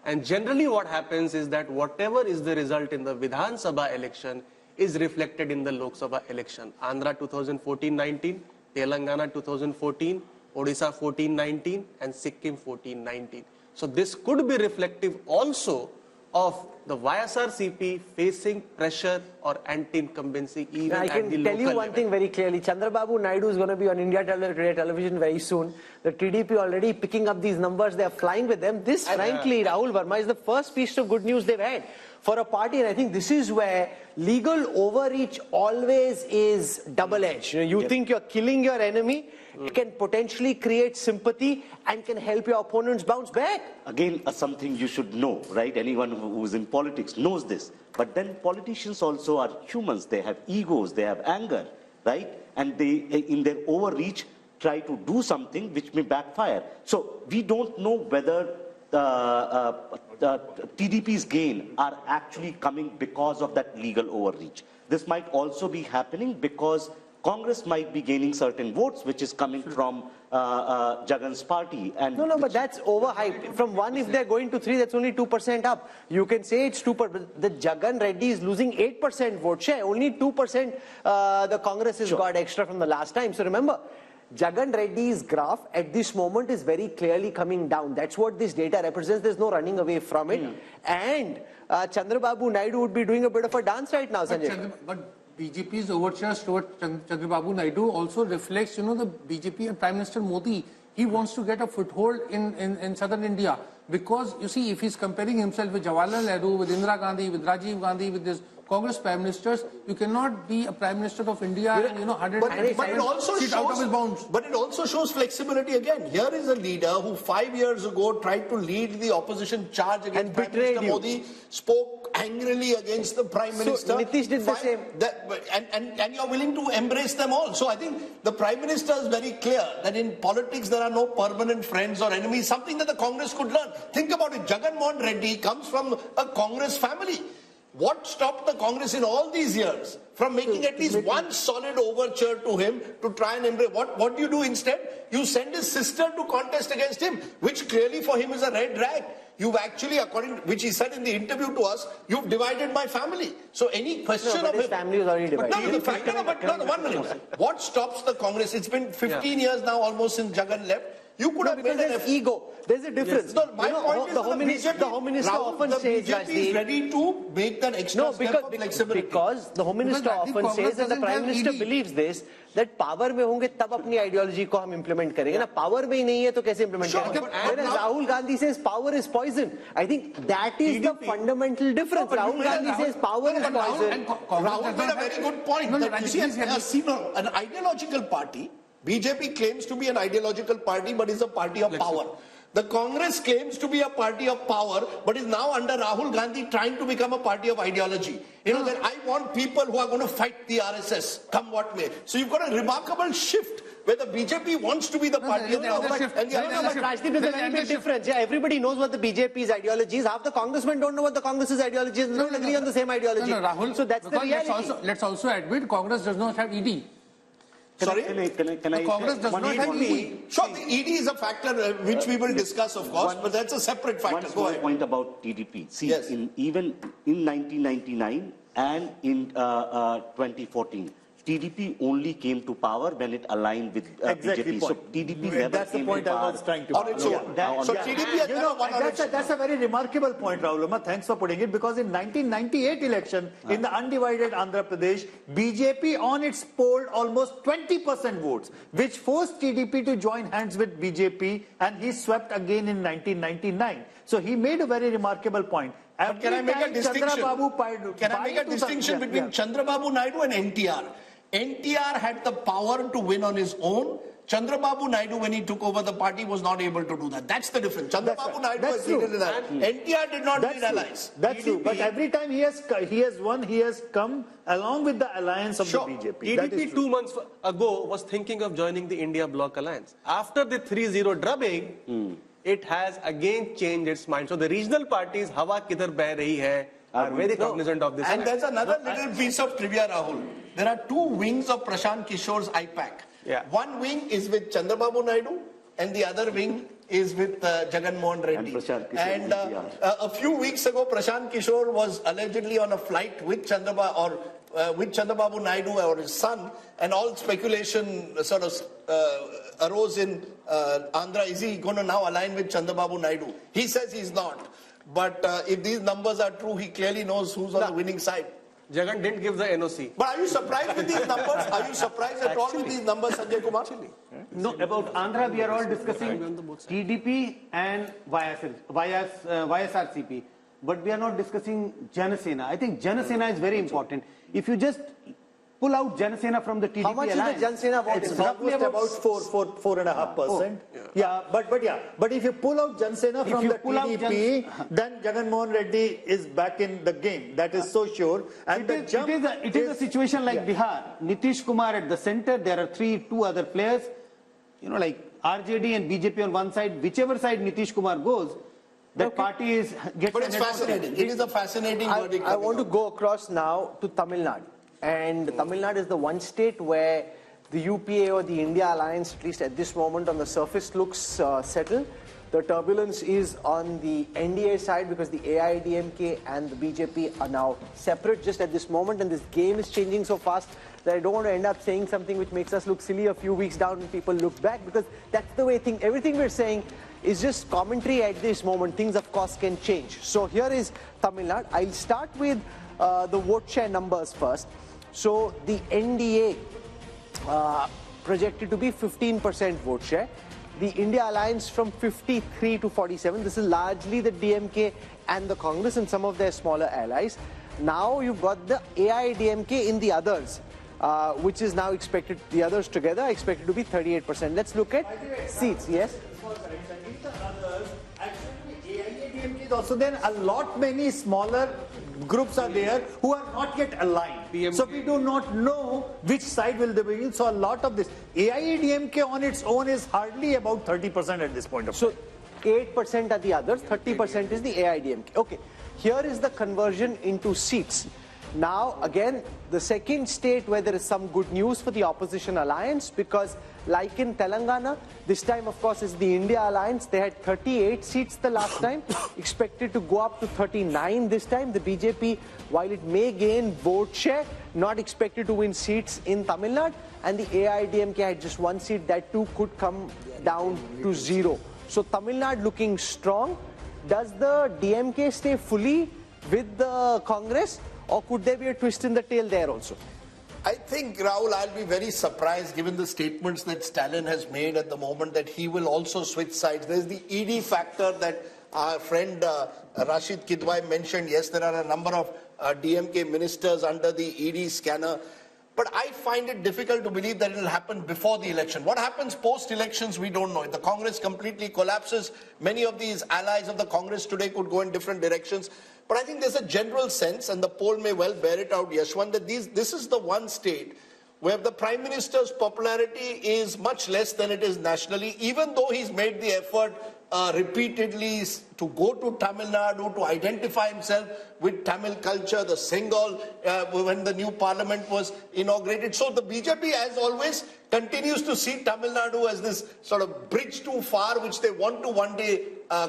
And generally what happens is that whatever is the result in the Vidhan Sabha election is reflected in the Lok Sabha election. Andhra 2014-19, Telangana 2014, Odisha 14-19 and Sikkim 14-19. So this could be reflective also of the YSRCP facing pressure or anti-incumbency even at the local level. I can tell you one thing very clearly. Chandrababu Naidu is going to be on India Today television very soon. The TDP already picking up these numbers. They are flying with them. This, frankly, Rahul Verma, is the first piece of good news they've had for a party. And I think this is where legal overreach always is double-edged. You think you're killing your enemy, it can potentially create sympathy and can help your opponents bounce back. Again, something you should know, right? Anyone who's in politics knows this. But then politicians also are humans. They have egos, they have anger, right? And they, in their overreach, try to do something which may backfire. So we don't know whether TDP's gain are actually coming because of that legal overreach. This might also be happening because Congress might be gaining certain votes, which is coming from Jagan's party. And no, but that's overhyped. From 1, if they're going to 3, that's only 2% up. You can say it's 2%. The Jagan Reddy is losing 8% vote share. Only 2% the Congress has got extra from the last time. So remember, Jagan Reddy's graph at this moment is very clearly coming down. That's what this data represents. There's no running away from it. And Chandrababu Naidu would be doing a bit of a dance right now, Sanjay. But BJP's overtures towards Chandrababu Naidu also reflects, the BJP and Prime Minister Modi. He wants to get a foothold in southern India because, you see, if he's comparing himself with Jawaharlal Nehru, with Indira Gandhi, with Rajiv Gandhi, with this Congress Prime Ministers, you cannot be a Prime Minister of India and, 100 but it also shows, out of his bounds. But it also shows flexibility again. Here is a leader who 5 years ago tried to lead the opposition charge against Prime Minister Modi, spoke angrily against the Prime Minister. Nitish did the same. And you're willing to embrace them all. So I think the Prime Minister is very clear that in politics there are no permanent friends or enemies, something that the Congress could learn. Think about it. Jagan Mohan Reddy comes from a Congress family. What stopped the Congress in all these years from making at least one solid overture to him to try and embrace? What do you do instead? You send his sister to contest against him, which clearly for him is a red rag. You've actually, according to which he said in the interview to us, you've divided my family. So any question of his family is already divided. But 1 minute. What stops the Congress? It's been 15 years now almost since Jagan left. You could have made there's ego. There's a difference. No, my point is the Home Minister often says, BJP is ready to make that extra step of flexibility. Because the Home Minister often says, and the Prime Minister believes this, that power में होंगे तब अपनी ideology को हम implement करेंगे ना, power में ही नहीं है तो कैसे implement करेंगे? Whereas Rahul Gandhi says power is poison. I think that is the fundamental difference. Rahul Gandhi says power is poison. Rahul made a very good point. That you see, an ideological party, BJP claims to be an ideological party, but is a party of power. The Congress claims to be a party of power, but is now under Rahul Gandhi trying to become a party of ideology. You know, that I want people who are going to fight the RSS, come what may. So you've got a remarkable shift where the BJP wants to be the party of power. But Rajdeep, there's a very big difference. Yeah, everybody knows what the BJP's ideology is. Half the congressmen don't know what the Congress's ideology is. They don't agree on the same ideology. Rahul, so that's the reality. Let's also admit Congress does not have ED. Sorry? Can I Congress does not have ED. Sure, the ED is a factor which we will discuss, of course, but that's a separate factor. One small point about TDP. See, even in 1999 and in 2014, TDP only came to power when it aligned with BJP. So TDP never That's the came point to I power was trying to on its own. So TDP has never won on its own. That's a very remarkable point, Rahul. Thanks for putting it, because in 1998 election, in the undivided Andhra Pradesh, BJP on its polled almost 20% votes, which forced TDP to join hands with BJP, and he swept again in 1999. So he made a very remarkable point. But can I make a distinction between Chandrababu Naidu and NTR? NTR had the power to win on his own. Chandrababu Naidu, when he took over the party, was not able to do that. That's the difference. Chandrababu Naidu has needed an ally. NTR did not need allies. That's true. But every time he has won, he has come along with the alliance of the BJP. TDP 2 months ago was thinking of joining the India Bloc Alliance. After the 3-0 drubbing, it has again changed its mind. So the regional parties, hawa kidhar beh rahi hai, are very cognizant of this. And there's another little piece of trivia, Rahul. There are two wings of Prashant Kishore's IPAC. One wing is with Chandrababu Naidu, and the other wing is with Jagan Mohan Reddy. And a few weeks ago, Prashant Kishore was allegedly on a flight with Chandrababu Naidu or his son, and all speculation sort of arose in Andhra. Is he going to now align with Chandrababu Naidu? He says he's not. But if these numbers are true, he clearly knows who's on the winning side. Jagan didn't give the NOC. But are you surprised with these numbers? Are you surprised at all with these numbers, Sanjay Kumar? No, about Andhra, we are all discussing TDP and YSRCP. But we are not discussing Janasena. I think Janasena is very important. If you just pull out Janasena from the TDP how much alliance, is the Janasena vote? It's roughly about 4.5%. But if you pull out Janasena from the TDP, then Jagan Mohan Reddy is back in the game. That is so sure. And it is a situation like Bihar. Nitish Kumar at the center. There are two other players. You know, like RJD and BJP on one side. Whichever side Nitish Kumar goes, that party gets. But it's fascinating. It is a fascinating verdict. I want to go across now to Tamil Nadu. And Tamil Nadu is the one state where the UPA or the India alliance, at least at this moment on the surface, looks settled. The turbulence is on the NDA side because the AIADMK and the BJP are now separate just at this moment, and this game is changing so fast that I don't want to end up saying something which makes us look silly a few weeks down when people look back, because that's the way everything we're saying is just commentary at this moment. Things, of course, can change. So here is Tamil Nadu. I'll start with the vote share numbers first. So the NDA projected to be 15% vote share. The India Alliance from 53 to 47. This is largely the DMK and the Congress and some of their smaller allies. Now you've got the AIADMK in the others, which is now expected, the others together are expected to be 38%. Let's look at seats. Yes? Also, then a lot many smaller groups are there who are not yet aligned. So we do not know which side will they be in. So a lot of this AIADMK on its own is hardly about 30% at this point of time. So 8% are the others, 30% is the AIADMK. Okay, here is the conversion into seats. Now, again, the second state where there is some good news for the opposition alliance, because like in Telangana, this time, of course, is the India alliance. They had 38 seats the last time, expected to go up to 39 this time. The BJP, while it may gain vote share, not expected to win seats in Tamil Nadu. And the AIDMK had just one seat, that too could come down to 0. So Tamil Nadu looking strong. Does the DMK stay fully with the Congress, or could there be a twist in the tail there also? I think, Rahul, I'll be very surprised given the statements that Stalin has made at the moment that he will also switch sides. There's the ED factor that our friend Rashid Kidwai mentioned. Yes, there are a number of DMK ministers under the ED scanner. But I find it difficult to believe that it will happen before the election. What happens post-elections, we don't know. If the Congress completely collapses, many of these allies of the Congress today could go in different directions. But I think there's a general sense, and the poll may well bear it out, Yashwant, that this is the one state where the Prime Minister's popularity is much less than it is nationally, even though he's made the effort repeatedly to go to Tamil Nadu, to identify himself with Tamil culture, the Singal, when the new parliament was inaugurated. So the BJP, as always, continues to see Tamil Nadu as this sort of bridge too far, which they want to one day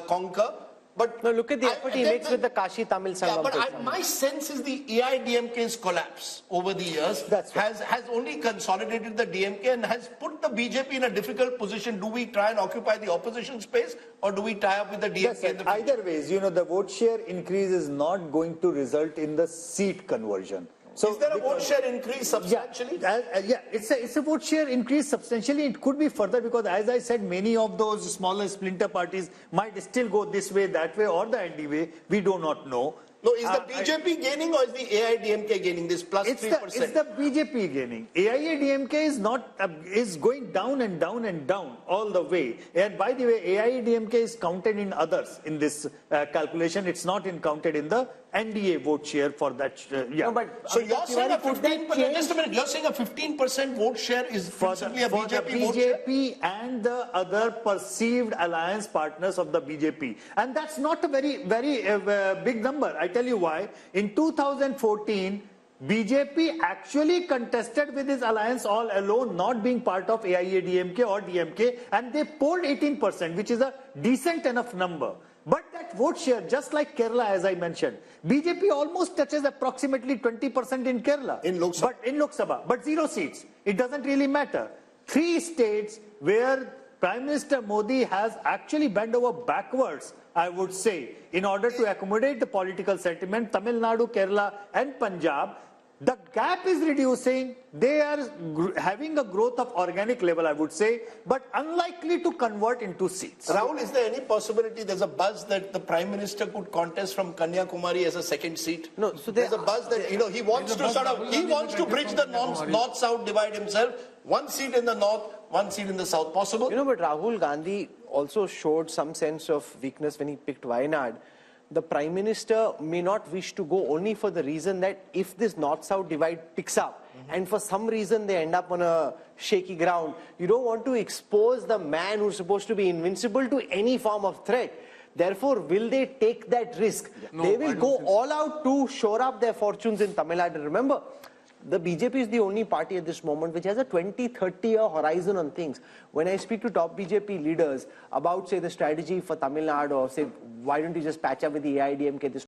conquer. But no, look at the effort he makes with the Kashi Tamil Sangam. Yeah, but my sense is the AIDMK's collapse over the years has only consolidated the DMK and has put the BJP in a difficult position. Do we try and occupy the opposition space, or do we tie up with the DMK in the future? Either ways, you know, the vote share increase is not going to result in the seat conversion. So is there a vote share increase substantially? Yeah, it's a vote share increase substantially. It could be further because, as I said, many of those smaller splinter parties might still go this way, that way, or the ND way. We do not know. No, is the BJP gaining or is the AIDMK gaining this plus 3%? It's the BJP gaining. AIADMK is not is going down and down and down all the way. And by the way, AIADMK is counted in others in this calculation. It's not counted in the NDA vote share for that. Yeah. No, but so you're saying a 15%. Just a minute. You're saying a 15% vote share is principally a BJP vote share? BJP and the other perceived alliance partners of the BJP, and that's not a very big number. I tell you why. In 2014, BJP actually contested with his alliance all alone, not being part of AIADMK or DMK, and they polled 18%, which is a decent enough number. But that vote share, just like Kerala, as I mentioned, BJP almost touches approximately 20% in Kerala. In Lok Sabha. But 0 seats. It doesn't really matter. 3 states where Prime Minister Modi has actually bent over backwards, I would say, in order to accommodate the political sentiment, Tamil Nadu, Kerala and Punjab. The gap is reducing. They are having a growth of organic level, I would say, but unlikely to convert into seats. Rahul, is there any possibility there's a buzz that the Prime Minister could contest from Kanyakumari as a second seat? No, so there's a buzz that, you know, he wants to bridge the north-south divide himself. 1 seat in the north, 1 seat in the south. Possible? You know, but Rahul Gandhi also showed some sense of weakness when he picked Wayanad. The Prime Minister may not wish to go only for the reason that if this north-south divide picks up and for some reason they end up on a shaky ground, you don't want to expose the man who's supposed to be invincible to any form of threat. Therefore, will they take that risk? No, they will go all out to shore up their fortunes in Tamil Nadu. Remember, the BJP is the only party at this moment which has a 20-30-year horizon on things. When I speak to top BJP leaders about, say, the strategy for Tamil Nadu, or say, why don't you just patch up with the AIDMK, this